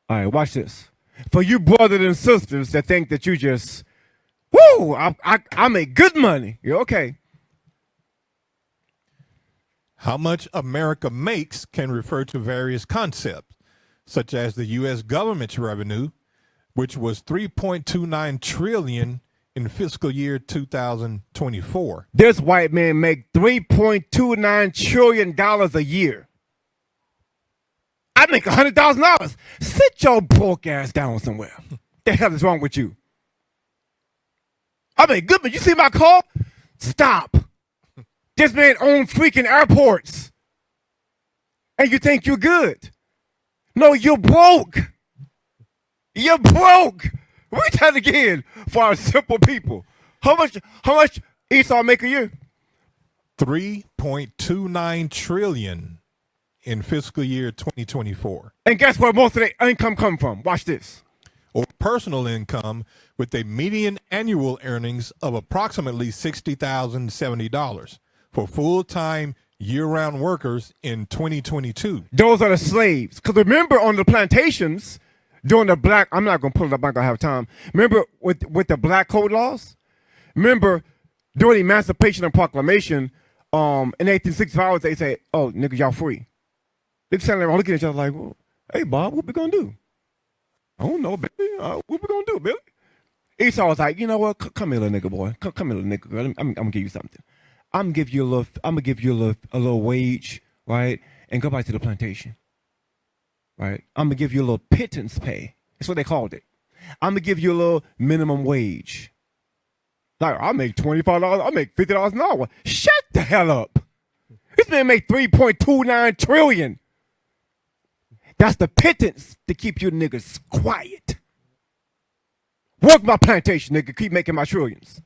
All right, watch this. For you brothers and sisters that think that you just, woo, I make good money. You're okay. How much America makes can refer to various concepts, such as the U.S. government's revenue, which was $3.29 trillion in fiscal year 2024. This white man make $3.29 trillion a year. I make $100,000. Sit your broke ass down somewhere. The hell is wrong with you? I mean, Goodman, you see my car? Stop. This man owns freaking airports. And you think you're good. No, you're broke. You're broke. Read that again for our simple people. How much Esau make a year? $3.29 trillion in fiscal year 2024. And guess where most of their income come from? Watch this. Or personal income with a median annual earnings of approximately $60,070 for full-time year-round workers in 2022. Those are the slaves. Because remember on the plantations, during the black, I'm not going to pull it up, I'm not going to have time. Remember with the black code laws? Remember during the Emancipation and Proclamation, in 1865, they say, oh, nigga, y'all free. They're standing around looking at each other like, well, hey, Bob, what we going to do? I don't know, Billy. What we going to do, Billy? Esau was like, you know what? Come here, little nigga boy. Come here, little nigga girl. I'm going to give you something. I'm going to give you a little wage, right? And go back to the plantation. Right? I'm going to give you a little pittance pay. That's what they called it. I'm going to give you a little minimum wage. Like, I make $25, I make $50 an hour. Shut the hell up. This man make $3.29 trillion. That's the pittance to keep you niggas quiet. Work my plantation, nigga. Keep making my trillions.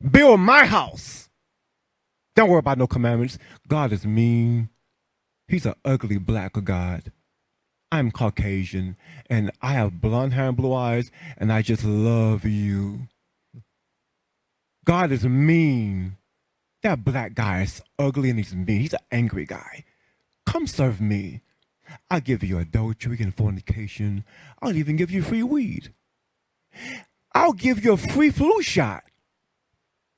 Build my house. Don't worry about no commandments. God is mean. He's an ugly black God. I'm Caucasian, and I have blonde hair and blue eyes, and I just love you. God is mean. That black guy is ugly and he's mean. He's an angry guy. Come serve me. I'll give you adultery and fornication. I'll even give you free weed. I'll give you a free flu shot.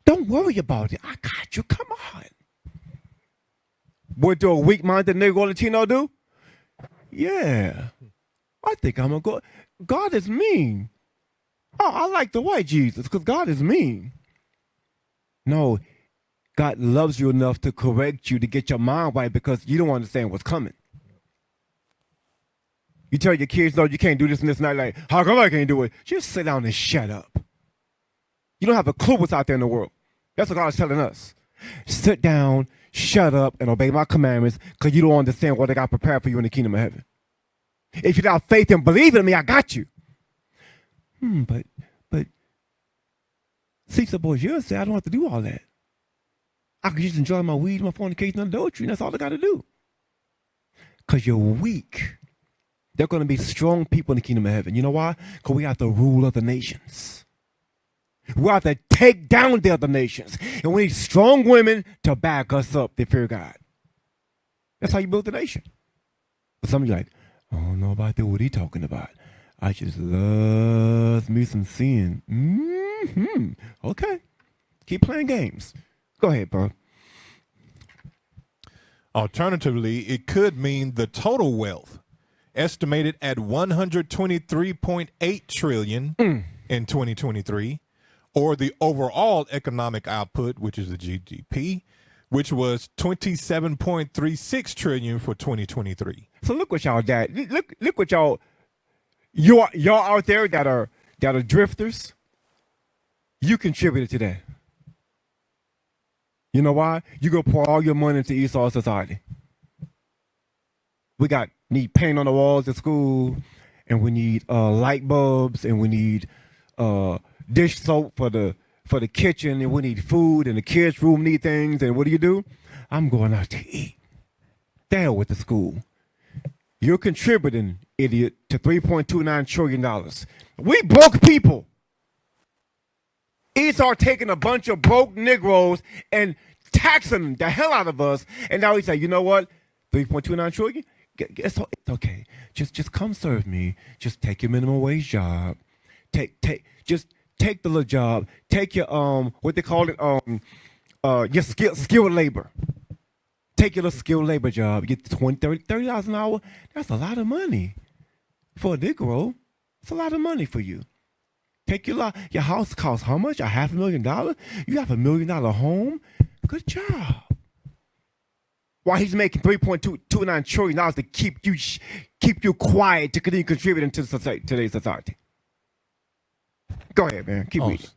Don't worry about it. I got you. Come on. What do a weak-minded Negro Latino do? Yeah. I think I'm going to go. God is mean. Oh, I like the white Jesus because God is mean. No, God loves you enough to correct you, to get your mind right because you don't understand what's coming. You tell your kids, no, you can't do this and this and that. Like, how come I can't do it? Just sit down and shut up. You don't have a clue what's out there in the world. That's what God is telling us. Sit down, shut up, and obey my commandments because you don't understand what I got prepared for you in the kingdom of heaven. If you got faith and believe in me, I got you. But Cesar Borgia said I don't have to do all that. I can just enjoy my weed, my fornication, and adultery, and that's all I got to do. Because you're weak. There are going to be strong people in the kingdom of heaven. You know why? Because we have to rule other nations. We have to take down the other nations. And we need strong women to back us up to fear God. That's how you build the nation. But some of you are like, I don't know about that. What he talking about? I just love me some sin. Okay. Keep playing games. Go ahead, bro. Alternatively, it could mean the total wealth, estimated at $123.8 trillion in 2023, or the overall economic output, which is the GDP, which was $27.36 trillion for 2023. So look what y'all got. Look what y'all out there that are drifters. You contributed to that. You know why? You go pour all your money into Esau society. We need paint on the walls at school, and we need light bulbs, and we need dish soap for the kitchen, and we need food, and the kids' room need things. And what do? I'm going out to eat. The hell with the school. You're contributing, idiot, to $3.29 trillion. We broke people. Esau taking a bunch of broke Negroes and taxing the hell out of us. And now he say, you know what? 3.29 trillion? It's okay. Just come serve me. Just take your minimum wage job. Just take the little job. Take your what they call it, your skilled labor. Take your little skilled labor job, get $30 an hour. That's a lot of money for a Negro. It's a lot of money for you. Take your house costs how much? $500,000? You have $1 million home? Good job. While he's making $3.29 trillion to keep you quiet to continue contributing to today's society. Go ahead, man. Keep reading.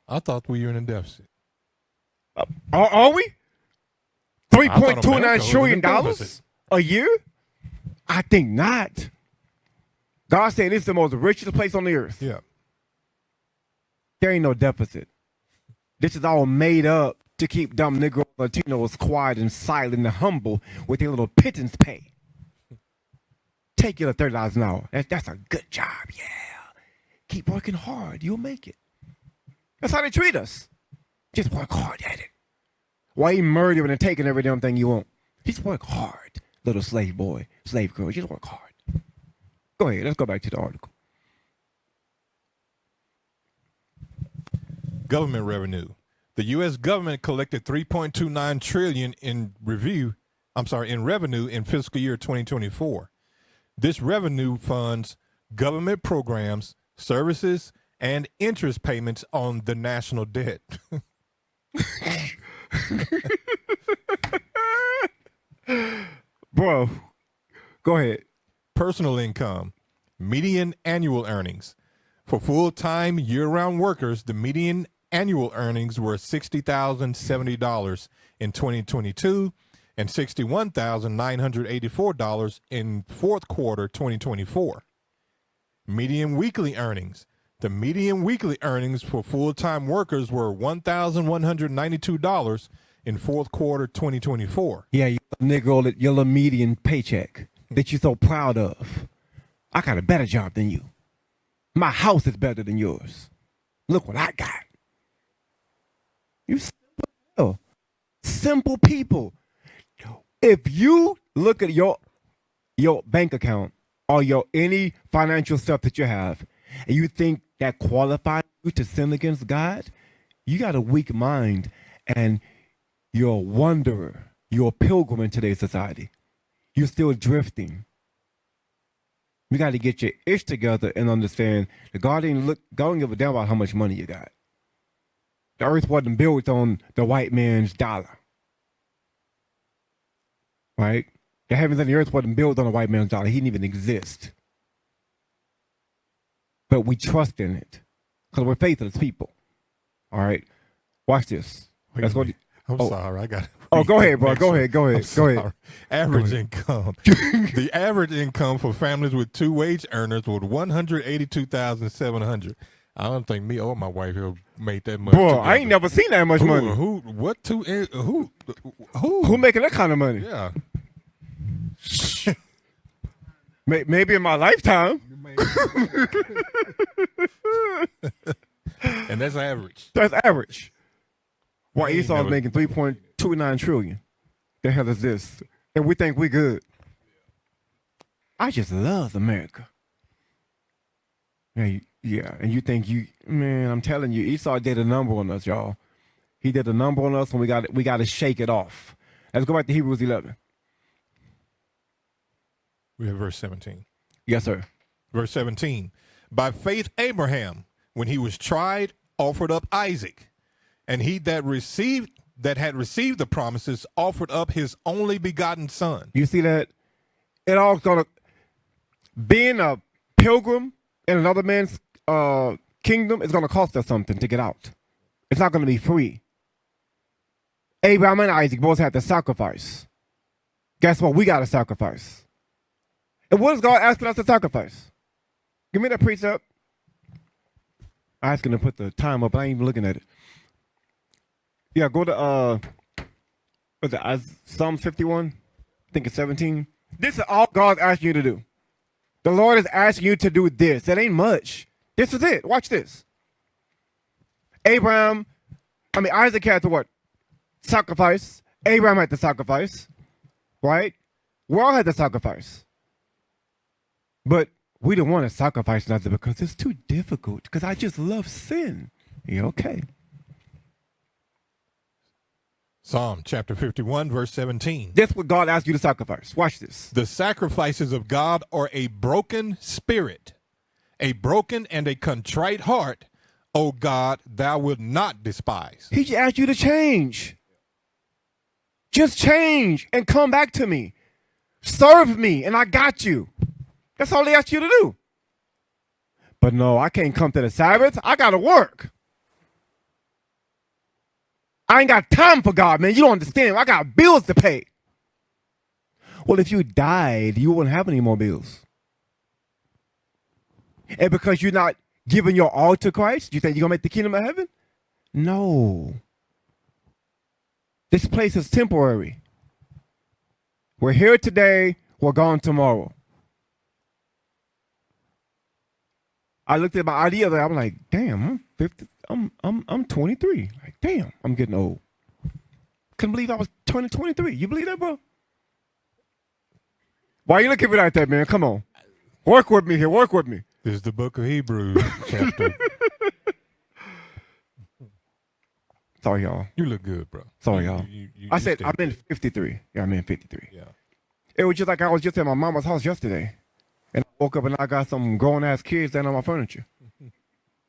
I thought we were in a deficit. Are we? $3.29 trillion a year? I think not. God said this is the most richest place on the earth. Yeah. There ain't no deficit. This is all made up to keep dumb Negro Latinos quiet and silent and humble with their little pittance pay. Take your $30 an hour. That's a good job, yeah. Keep working hard. You'll make it. That's how they treat us. Just work hard at it. Why you murdering and taking every damn thing you want? Just work hard, little slave boy, slave girl. Just work hard. Go ahead. Let's go back to the article. Government revenue. The U.S. government collected $3.29 trillion in revenue in fiscal year 2024. This revenue funds government programs, services, and interest payments on the national debt. Bro, go ahead. Personal income, median annual earnings. For full-time year-round workers, the median annual earnings were $60,070 in 2022 and $61,984 in fourth quarter 2024. Median weekly earnings. The median weekly earnings for full-time workers were $1,192 in fourth quarter 2024. Yeah, you Negro, your little median paycheck that you're so proud of. I got a better job than you. My house is better than yours. Look what I got. You simple people. If you look at your bank account or your any financial stuff that you have, and you think that qualifies you to sin against God, you got a weak mind and you're a wanderer. You're a pilgrim in today's society. You're still drifting. You got to get your ish together and understand that God don't give a damn about how much money you got. The earth wasn't built on the white man's dollar. Right? The heavens and the earth wasn't built on the white man's dollar. He didn't even exist. But we trust in it because we're faithless people. All right? Watch this. Let's go. I'm sorry. I got it. Oh, go ahead, bro. Go ahead. Average income. The average income for families with two wage earners was $182,700. I don't think me or my wife have made that much. Bro, together. I ain't never seen that much money. Who making that kind of money? Yeah. Maybe in my lifetime. And that's average. That's average. Why Esau's Esau's making $3.29 trillion? The hell is this? And we think we good. I just love America. Yeah, and you think man, I'm telling you, Esau did a number on us, y'all. He did a number on us, and we got to shake it off. Let's go back to Hebrews 11. We have verse 17. Yes, sir. Verse 17. By faith, Abraham, when he was tried, offered up Isaac, and he that had received the promises offered up his only begotten son. You see that? It all gonna being a pilgrim in another man's kingdom is gonna cost us something to get out. It's not gonna be free. Abraham and Isaac both had to sacrifice. Guess what? We got to sacrifice. And what is God asking us to sacrifice? Give me that precept. I'm asking to put the time up. I ain't even looking at it. Yeah, go to what's it, Psalm 51? I think it's 17. This is all God's asking you to do. The Lord is asking you to do this. It ain't much. This is it. Watch this. Isaac had to what? Sacrifice. Abraham had to sacrifice. Right? We all had to sacrifice. But we don't want to sacrifice nothing because it's too difficult. Because I just love sin. Yeah, okay. Psalm chapter 51, verse 17. That's what God asked you to sacrifice. Watch this. The sacrifices of God are a broken spirit, a broken and a contrite heart, O God, thou wilt not despise. He just asked you to change. Just change and come back to me. Serve me, and I got you. That's all he asked you to do. But no, I can't come to the Sabbath. I got to work. I ain't got time for God, man. You don't understand. I got bills to pay. Well, if you died, you wouldn't have any more bills. And because you're not giving your all to Christ, you think you're going to make the kingdom of heaven? No. This place is temporary. We're here today, we're gone tomorrow. I looked at my ID the other day, I'm like, damn, I'm 50, I'm 23. Like, damn, I'm getting old. Couldn't believe I was turning 23. You believe that, bro? Why you looking at me like that, man? Come on. Work with me here, work with me. This is the book of Hebrews, chapter. Sorry, y'all. You look good, bro. Sorry, y'all. I said I'm in 53. Yeah, I'm in 53. Yeah. It was just like I was just at my mama's house yesterday. And I woke up and I got some grown-ass kids standing on my furniture.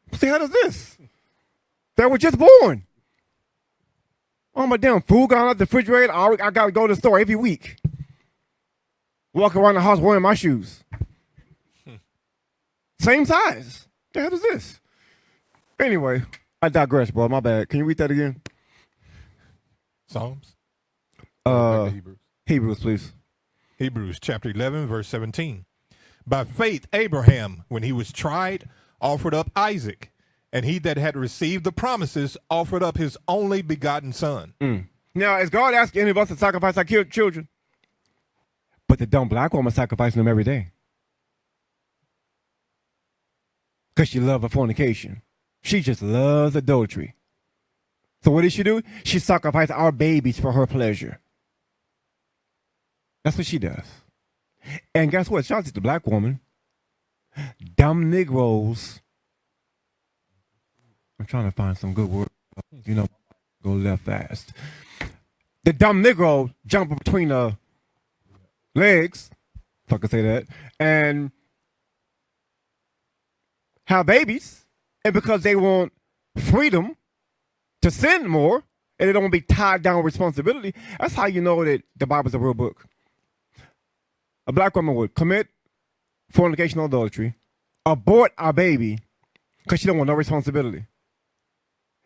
What the hell is this? They were just born. All my damn food gone out the refrigerator. I got to go to the store every week. Walk around the house wearing my shoes. Same size. What the hell is this? Anyway, I digress, bro. My bad. Can you read that again? Psalms? Hebrews. Hebrews, please. Hebrews chapter 11, verse 17. By faith, Abraham, when he was tried, offered up Isaac, and he that had received the promises offered up his only begotten son. Now, is God asking any of us to sacrifice our children? But the dumb black woman sacrificing them every day. Because she loves fornication. She just loves adultery. So what did she do? She sacrificed our babies for her pleasure. That's what she does. And guess what? Shout out to the black woman. Dumb Negroes. I'm trying to find some good words. You know, go left fast. The dumb Negro jump between the legs, if I can say that, and have babies. And because they want freedom to sin more, and they don't want to be tied down with responsibility, that's how you know that the Bible's a real book. A black woman would commit fornication or adultery, abort our baby, because she don't want no responsibility.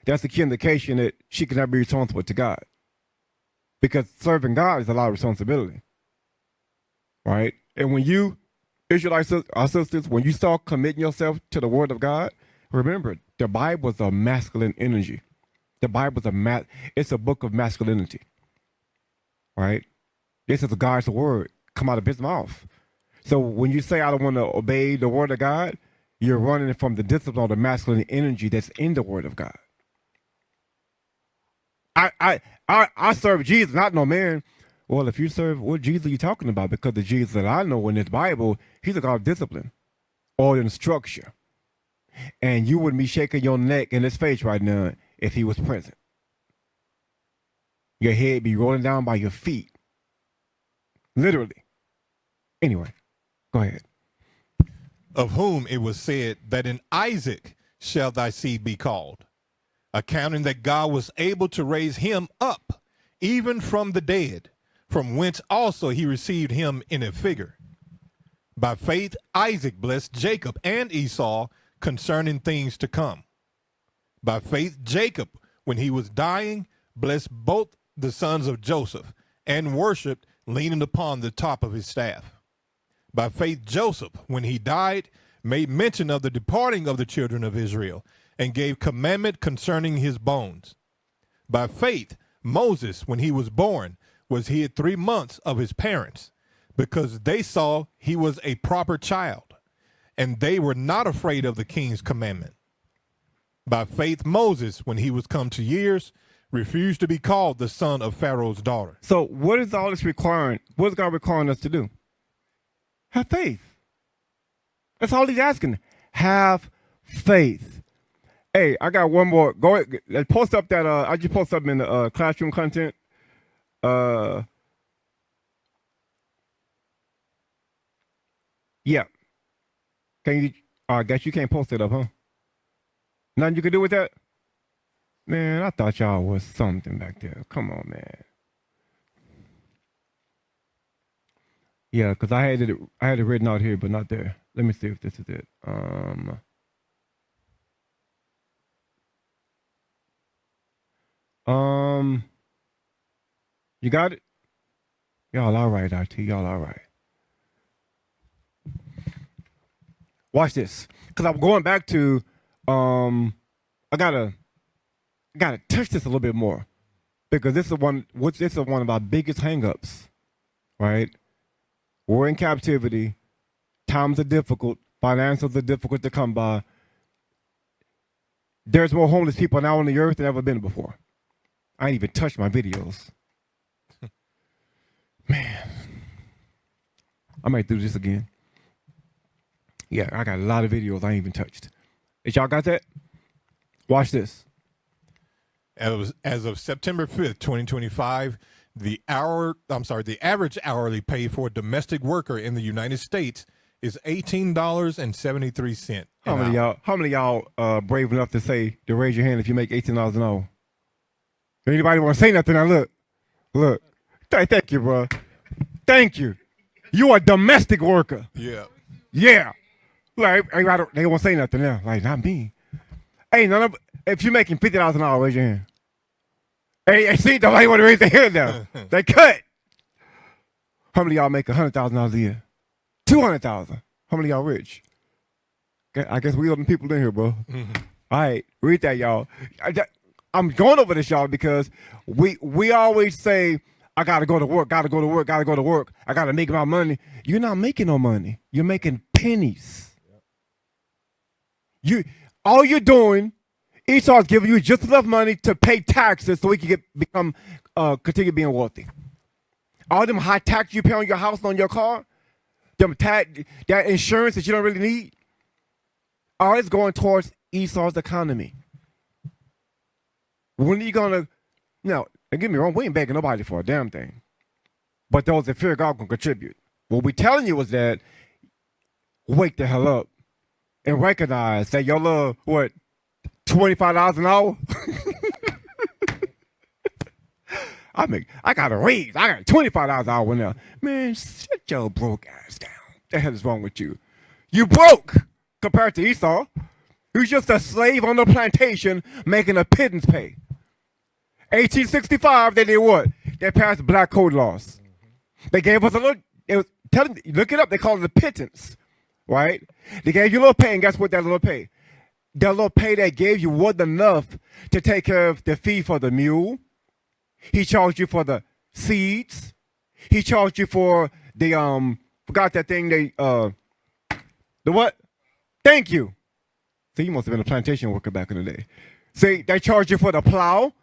That's the key indication that she cannot be responsible to God. Because serving God is a lot of responsibility. Right? And when you, Israelites, our sisters, when you start committing yourself to the word of God, remember, the Bible is a masculine energy. The Bible is it's a book of masculinity. Right? This is God's word come out of his mouth. So when you say, I don't want to obey the word of God, you're running from the discipline of the masculine energy that's in the word of God. I serve Jesus, not no man. Well, if you serve, what Jesus are you talking about? Because the Jesus that I know in this Bible, he's a God of discipline, order and structure. And you wouldn't be shaking your neck in his face right now if he was present. Your head be rolling down by your feet. Literally. Anyway, go ahead. Of whom it was said that in Isaac shall thy seed be called, accounting that God was able to raise him up, even from the dead, from whence also he received him in a figure. By faith Isaac blessed Jacob and Esau concerning things to come. By faith Jacob, when he was dying, blessed both the sons of Joseph, and worshipped, leaning upon the top of his staff. By faith Joseph, when he died, made mention of the departing of the children of Israel, and gave commandment concerning his bones. By faith Moses, when he was born, was hid 3 months of his parents, because they saw he was a proper child, and they were not afraid of the king's commandment. By faith Moses, when he was come to years, refused to be called the son of Pharaoh's daughter. So what is all this requiring? What is God requiring us to do? Have faith. That's all he's asking. Have faith. Hey, I got one more. Go ahead. Post up that. I just posted up in the classroom content. Yeah. Can you? I guess you can't post it up, huh? Nothing you can do with that? Man, I thought y'all was something back there. Come on, man. Yeah, because I had it written out here, but not there. Let me see if this is it. You got it? Y'all all right, RT. Y'all all right. Watch this. Because I'm going back to I gotta touch this a little bit more. Because this is one of our biggest hangups, right? We're in captivity, times are difficult, finances are difficult to come by. There's more homeless people now on the earth than ever been before. I ain't even touched my videos. Man, I might do this again. Yeah, I got a lot of videos I ain't even touched. Did y'all got that? Watch this. As of September 5th, 2025, the average hourly pay for a domestic worker in the United States is $18.73. How many of y'all brave enough to raise your hand if you make $18 an hour? Anybody want to say nothing? Now look. Thank you, bro. Thank you. You a domestic worker. Yeah. Yeah. Like they won't say nothing now. Like, not me. Hey, if you're making $50 an hour, raise your hand. Hey, see, nobody want to raise their hand now. They cut. How many of y'all make $100,000 a year? 200,000. How many of y'all rich? I guess we are the people in here, bro. Mm-hmm. All right, read that, y'all. I'm going over this, y'all, because we always say, I gotta go to work, gotta go to work. I gotta make my money. You're not making no money. You're making pennies. All you're doing, Esau's giving you just enough money to pay taxes so we can continue being wealthy. All them high taxes you pay on your house and on your car, that insurance that you don't really need, all it's going towards Esau's economy. When are you gonna? Now, don't get me wrong, we ain't begging nobody for a damn thing. But those that fear God can contribute. What we telling you is that wake the hell up and recognize that your little, $25 an hour? I got a raise. I got $25 an hour now. Man, sit your broke ass down. What the hell is wrong with you? You broke compared to Esau. He's just a slave on the plantation making a pittance pay. 1865, they did what? They passed black code laws. They gave us a little, look it up, they call it a pittance, right? They gave you a little pay, and guess what that little pay? That little pay they gave you wasn't enough to take care of the fee for the mule. He charged you for the seeds. He charged you for the, forgot that thing, the what? Thank you. See, you must have been a plantation worker back in the day. See, they charged you for the plow.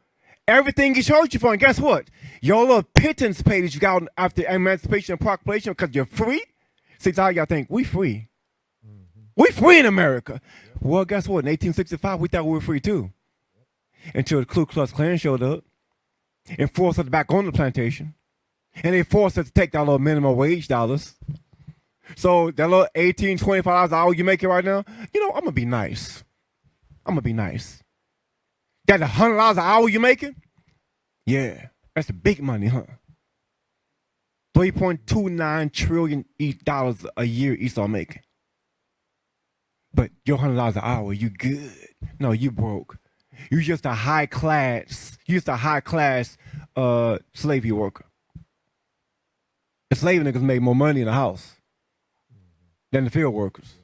Everything he charged you for, and guess what? Your little pittance pay that you got after Emancipation and Proclamation because you're free. See, that's how y'all think we free. Mm-hmm. We free in America. Yep. Well, guess what? In 1865, we thought we were free too. Until the Ku Klux Klan showed up and forced us back on the plantation. And they forced us to take that little minimum wage dollars. So that little $18, $25 an hour you making right now, I'm going to be nice. That $100 an hour you making? Yeah, that's big money, huh? $3.29 trillion a year Esau making. But your $100 an hour, you good. No, you broke. You just a high class slavery worker. The slave niggas made more money in the house than the field workers.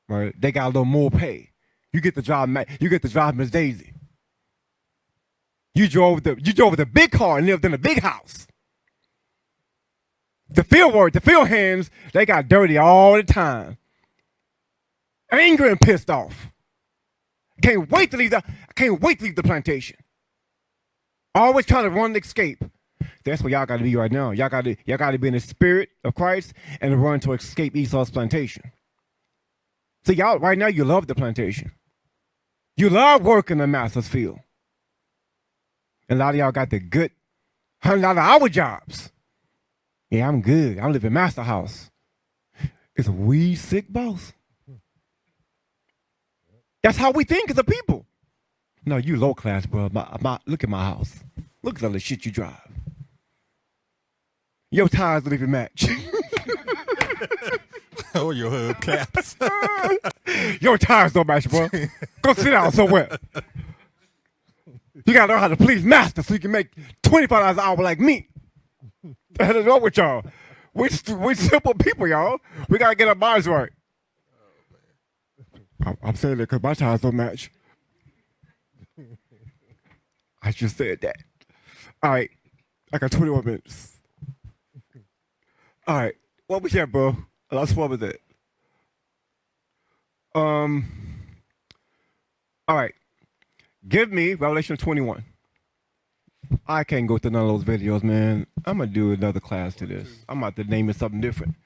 Right? They got a little more pay. You get to drive Miss Daisy. You drove the big car and lived in a big house. The field hands, they got dirty all the time. Angry and pissed off. Can't wait to leave the plantation. Always trying to run and escape. That's where y'all got to be right now. Y'all got to be in the spirit of Christ and run to escape Esau's plantation. See, y'all right now you love the plantation. You love working the master's field. And a lot of y'all got the good $100 hour jobs. Yeah, I'm good. I live in Master House. Is we sick, boss? That's how we think as a people. No, you low class, bro. Look at my house. Look at all the shit you drive. Your tires don't even match. Oh, your hubcaps. Your tires don't match, bro. Go sit down somewhere. You gotta learn how to please master so you can make $25 an hour like me. The hell is wrong with y'all? We simple people, y'all. We gotta get our minds right. I'm saying that because my tires don't match. I just said that. All right. I got 21 minutes. All right. What was that, bro? What was it? All right. Give me Revelation 21. I can't go through none of those videos, man. I'm going to do another class to this. I'm about to name it something different.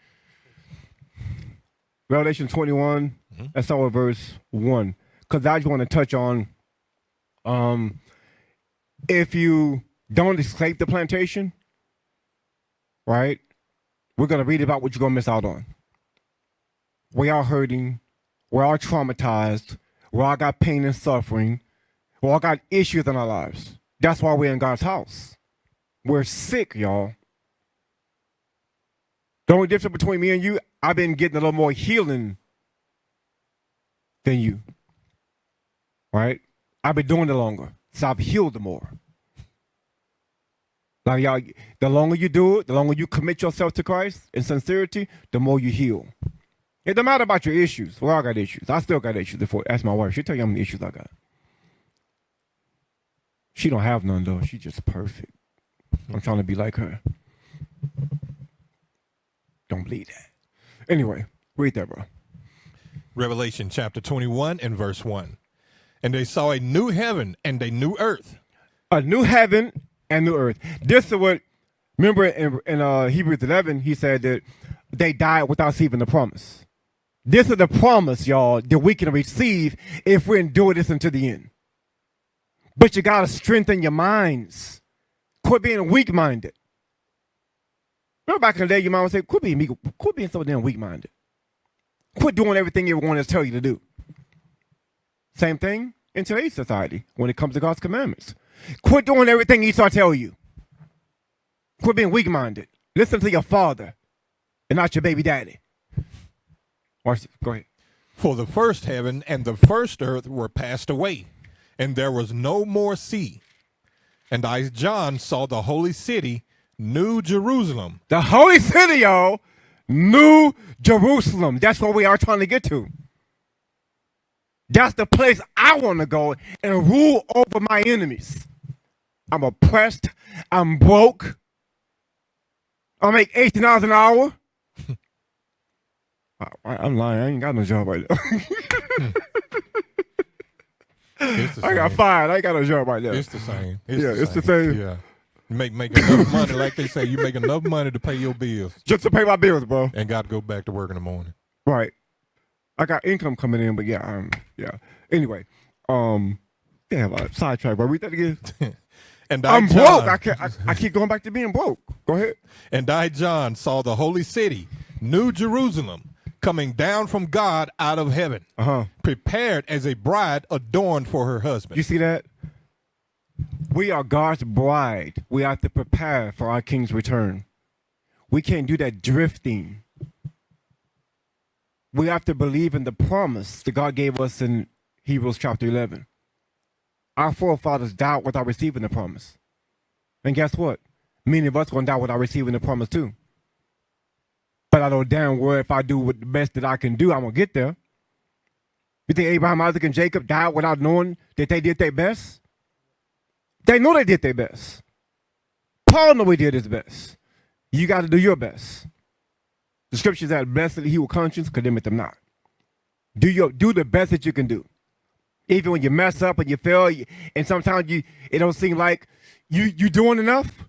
Revelation 21, let's start with verse 1. Because I just want to touch on if you don't escape the plantation, right, we're going to read about what you're going to miss out on. We are hurting. We're all traumatized. We all got pain and suffering. We all got issues in our lives. That's why we're in God's house. We're sick, y'all. The only difference between me and you, I've been getting a little more healing than you. Right? I've been doing it longer, so I've healed more. Like y'all, the longer you do it, the longer you commit yourself to Christ in sincerity, the more you heal. It don't matter about your issues. We all got issues. I still got issues. Ask my wife. She'll tell you how many issues I got. She don't have none, though. She's just perfect. I'm trying to be like her. Don't believe that. Anyway, read that, bro. Revelation chapter 21 and verse 1. And they saw a new heaven and a new earth. A new heaven and new earth. This is what, remember in Hebrews 11, he said that they died without receiving the promise. This is the promise, y'all, that we can receive if we endure this until the end. But you got to strengthen your minds. Quit being weak-minded. Remember back in the day, your mom would say, quit being so damn weak-minded. Quit doing everything everyone else tells you to do. Same thing in today's society when it comes to God's commandments. Quit doing everything Esau tell you. Quit being weak-minded. Listen to your father and not your baby daddy. Go ahead. For the first heaven and the first earth were passed away, and there was no more sea. And I, John, saw the holy city, New Jerusalem. The holy city, y'all. New Jerusalem. That's what we are trying to get to. That's the place I want to go and rule over my enemies. I'm oppressed. I'm broke. I make $18 an hour. I'm lying. I ain't got no job right now. I got fired. I ain't got no job right now. It's the same. It's the same. Yeah. Make enough money, like they say, you make enough money to pay your bills. Just to pay my bills, bro. And got to go back to work in the morning. Right. I got income coming in, but yeah. Anyway, damn, sidetrack, bro. Read that again. And I'm broke. I keep going back to being broke. Go ahead. And I, John, saw the holy city, New Jerusalem, coming down from God out of heaven, prepared as a bride adorned for her husband. You see that? We are God's bride. We have to prepare for our King's return. We can't do that drifting. We have to believe in the promise that God gave us in Hebrews chapter 11. Our forefathers died without receiving the promise. And guess what? Many of us are going to die without receiving the promise too. But I know damn well if I do what the best that I can do, I'm going to get there. You think Abraham, Isaac, and Jacob died without knowing that they did their best? They know they did their best. Paul knew he did his best. You got to do your best. The scripture says, blessed he with conscience, condemneth them not. Do the best that you can do. Even when you mess up and you fail, and sometimes it don't seem like you doing enough,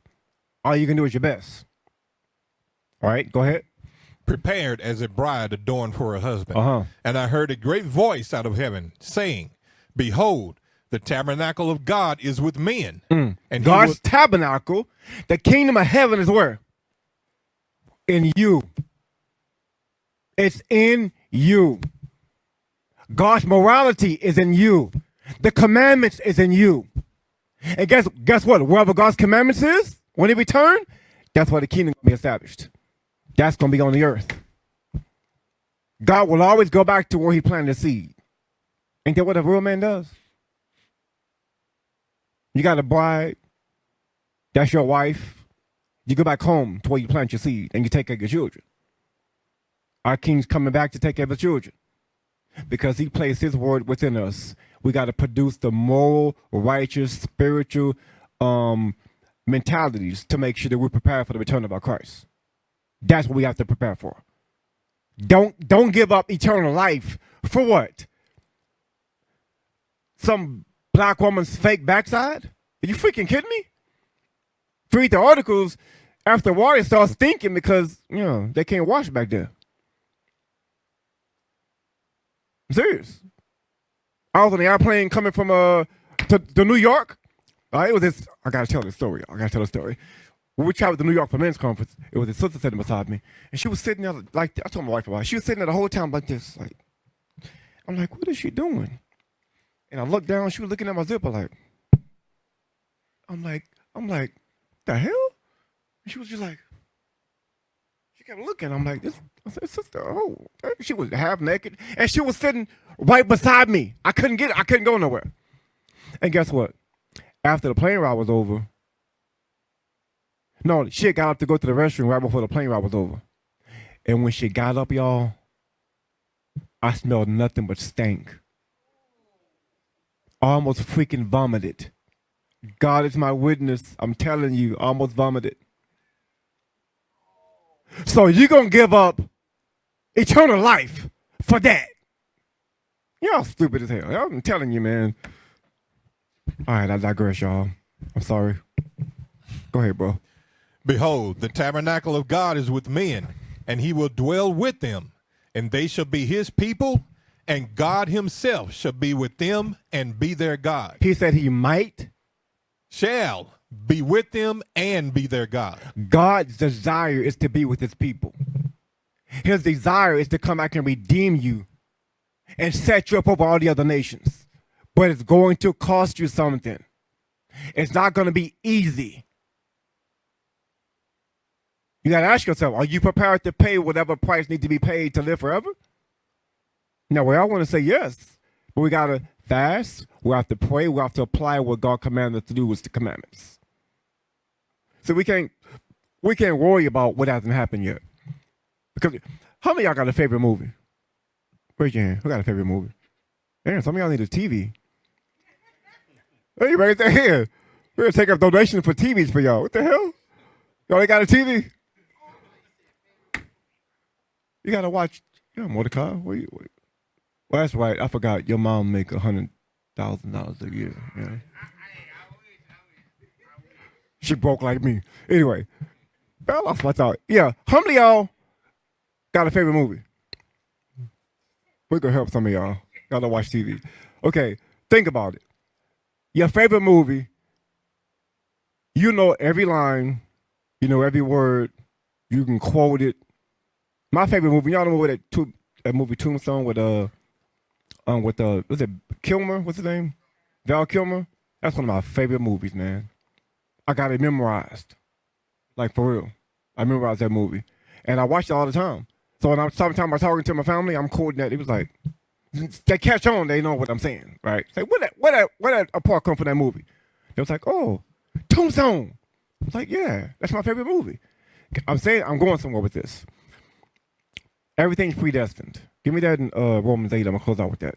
all you can do is your best. All right, go ahead. Prepared as a bride adorned for her husband. And I heard a great voice out of heaven saying, behold, the tabernacle of God is with men. And God's tabernacle, the kingdom of heaven is where? In you. It's in you. God's morality is in you. The commandments is in you. And guess what? Wherever God's commandments is, when he return, that's where the kingdom will be established. That's going to be on the earth. God will always go back to where he planted the seed. Ain't that what a real man does? You got a bride, that's your wife. You go back home to where you plant your seed and you take care of your children. Our king's coming back to take care of his children because he placed his word within us. We got to produce the moral, righteous, spiritual mentalities to make sure that we're prepared for the return of our Christ. That's what we have to prepare for. Don't give up eternal life for what? Some black woman's fake backside? Are you freaking kidding me? Read the articles after a while it starts stinking because, they can't wash back there. I'm serious. I was on the airplane coming from to New York. It was this. I gotta tell this story. When we traveled to New York for men's conference, it was a sister sitting beside me, and she was sitting there like I told my wife about it. She was sitting there the whole time like this. Like, I'm like, what is she doing? And I looked down. She was looking at my zipper like. I'm like, the hell? And she was just like. She kept looking. I'm like, this. I said, sister, oh, she was half naked, and she was sitting right beside me. I couldn't go nowhere. And guess what? After the plane ride was over, no, she got up to go to the restroom right before the plane ride was over. And when she got up, y'all, I smelled nothing but stank. I almost freaking vomited. God is my witness. I'm telling you, I almost vomited. So you're going to give up eternal life for that? Y'all stupid as hell. I'm telling you, man. All right, I digress, y'all. I'm sorry. Go ahead, bro. Behold, the tabernacle of God is with men, and he will dwell with them, and they shall be his people, and God himself shall be with them and be their God. He said he shall be with them and be their God. God's desire is to be with his people. His desire is to come back and redeem you and set you up over all the other nations. But it's going to cost you something. It's not going to be easy. You got to ask yourself, are you prepared to pay whatever price needs to be paid to live forever? Now, we all want to say yes, but we got to fast, we have to pray, we have to apply what God commanded us to do with the commandments. So we can't worry about what hasn't happened yet. Because how many of y'all got a favorite movie? Raise your hand. Who got a favorite movie? Damn, some of y'all need a TV. Hey, raise that hand. We're going to take up donations for TVs for y'all. What the hell? Y'all ain't got a TV? You got to watch, Mordecai. Well, that's right. I forgot. Your mom make $100,000 a year. Yeah. She broke like me. Anyway, I lost my thought. Yeah, how many of y'all got a favorite movie? We're going to help some of y'all. Y'all don't watch TV. Okay, think about it. Your favorite movie, you know every line, you know every word, you can quote it. My favorite movie, y'all know that movie Tombstone with was it Kilmer? What's his name? Val Kilmer? That's one of my favorite movies, man. I got it memorized. Like, for real. I memorized that movie. And I watch it all the time. So when I'm talking to my family, I'm quoting that. It was like, they catch on, they know what I'm saying, right? It's like, where that part come from that movie? It was like, oh, Tombstone. I was like, yeah, that's my favorite movie. I'm going somewhere with this. Everything's predestined. Give me that in Romans 8. I'm going to close out with that.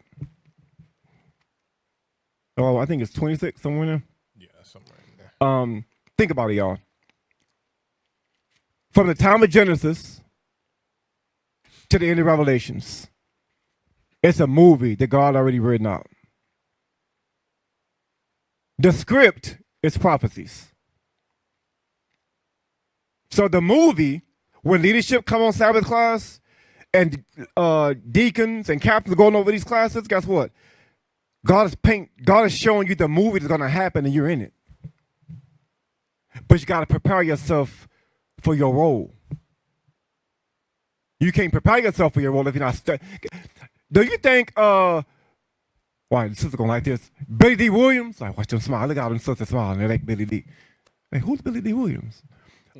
Oh, I think it's 26, somewhere in there. Yeah, somewhere in there. Think about it, y'all. From the time of Genesis to the end of Revelations, it's a movie that God already written out. The script is prophecies. So the movie, when leadership come on Sabbath class and deacons and captains are going over these classes, guess what? God is showing you the movie that's gonna happen and you're in it. But you gotta prepare yourself for your role. You can't prepare yourself for your role if you're not Do you think why the sister gonna like this? Billy D. Williams? Like, watch them smile. Look at them sisters smiling. They like Billy D. Like, who's Billy D. Williams?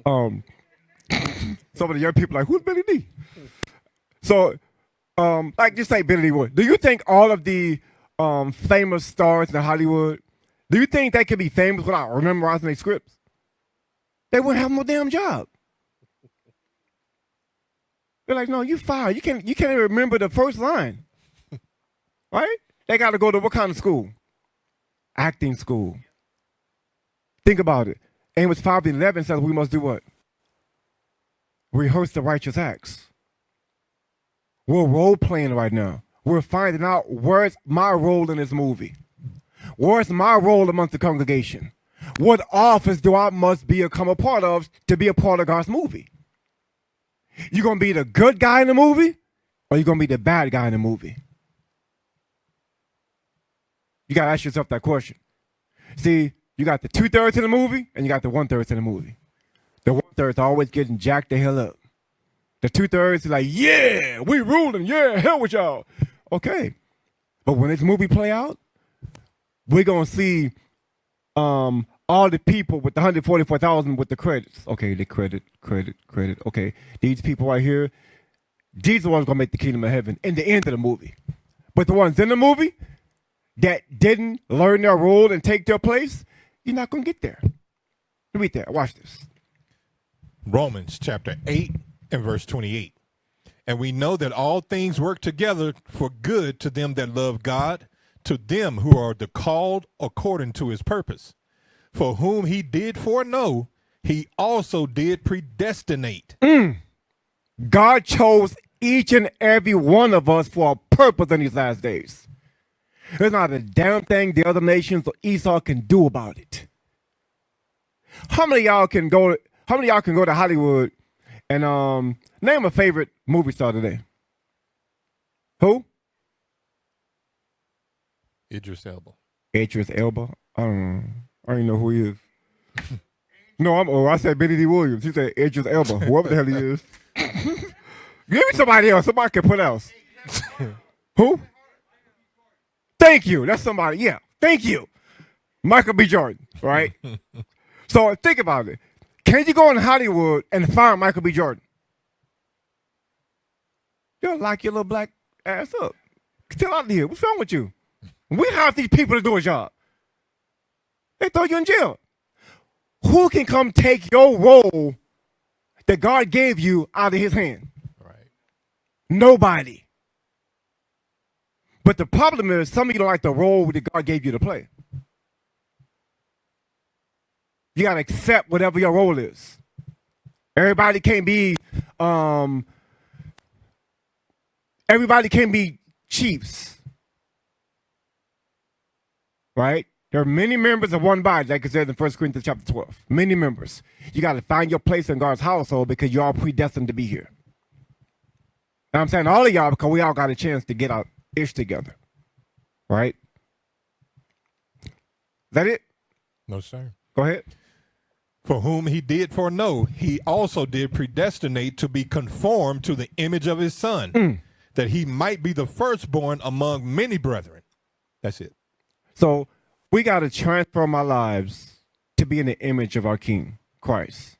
Some of the young people like, who's Billy D? So, like, just say Billy D. Williams. Do you think all of the famous stars in Hollywood, do you think they could be famous without memorizing their scripts? They wouldn't have no damn job. They're like, no, you fired. You can't even remember the first line. Right? They got to go to what kind of school? Acting school. Think about it. Amos 5:11 says we must do what? Rehearse the righteous acts. We're role playing right now. We're finding out where's my role in this movie. Where's my role amongst the congregation? What office do I must become a part of to be a part of God's movie? You gonna be the good guy in the movie, or you gonna be the bad guy in the movie? You gotta ask yourself that question. See, you got the 2/3 in the movie, and you got the 1/3 in the movie. The 1/3 always getting jacked the hell up. The 2/3 is like, yeah, we ruling, yeah, hell with y'all. Okay, but when this movie play out, we're gonna see all the people with the 144,000 with the credits. Okay, the credit. Okay, these people right here, these are the ones gonna make the kingdom of heaven in the end of the movie. But the ones in the movie that didn't learn their role and take their place, you're not gonna get there. Read that. Watch this. Romans chapter 8 and verse 28. And we know that all things work together for good to them that love God, to them who are the called according to his purpose. For whom he did foreknow, he also did predestinate. God chose each and every one of us for a purpose in these last days. There's not a damn thing the other nations or Esau can do about it. How many of y'all can go to Hollywood and name a favorite movie star today? Who? Idris Elba. Idris Elba? I don't know. I don't even know who he is. No, I'm old. I said Billy D. Williams. He said Idris Elba. Whoever the hell he is. Give me somebody else. Somebody can put else. Who? Thank you. That's somebody. Yeah. Thank you. Michael B. Jordan. Right? So think about it. Can you go in Hollywood and find Michael B. Jordan? You'll lock your little black ass up. Still out of here. What's wrong with you? We have these people to do a job. They throw you in jail. Who can come take your role that God gave you out of his hand? Right. Nobody. But the problem is some of you don't like the role that God gave you to play. You got to accept whatever your role is. Everybody can't be chiefs. Right? There are many members of one body, like it says in 1 Corinthians chapter 12. Many members. You got to find your place in God's household because you're all predestined to be here. And I'm saying all of y'all because we all got a chance to get our ish together. Right? Is that it? No, sir. Go ahead. For whom he did foreknow, he also did predestinate to be conformed to the image of his son, that he might be the firstborn among many brethren. That's it. So we got to transform our lives to be in the image of our King, Christ.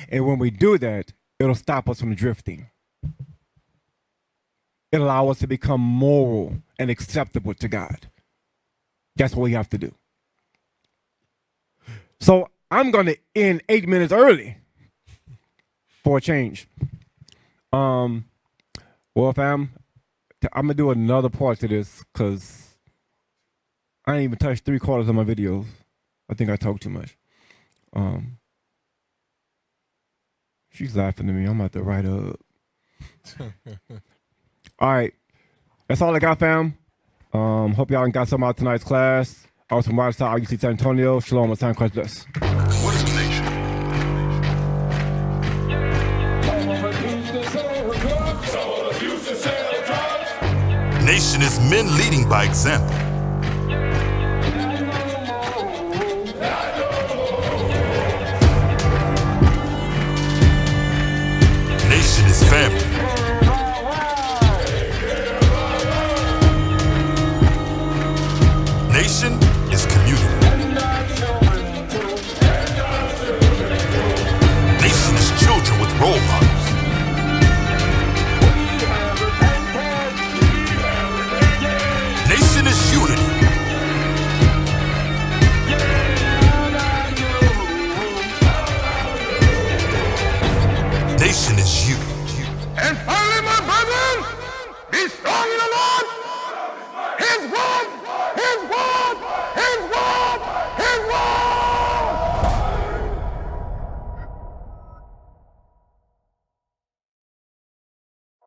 And when we do that, it'll stop us from drifting. It'll allow us to become moral and acceptable to God. That's what we have to do. So I'm going to end 8 minutes early for a change. Well, fam, I'm going to do another part to this because I ain't even touched 3/4 of my videos. I think I talk too much. She's laughing at me. I'm about to write her up. All right. That's all I got, fam. Hope y'all got something out of tonight's class. I was from Waterside, IUIC San Antonio. Shalom, my time, Christ bless. What is the nation? Nation is men leading by example. mission is community.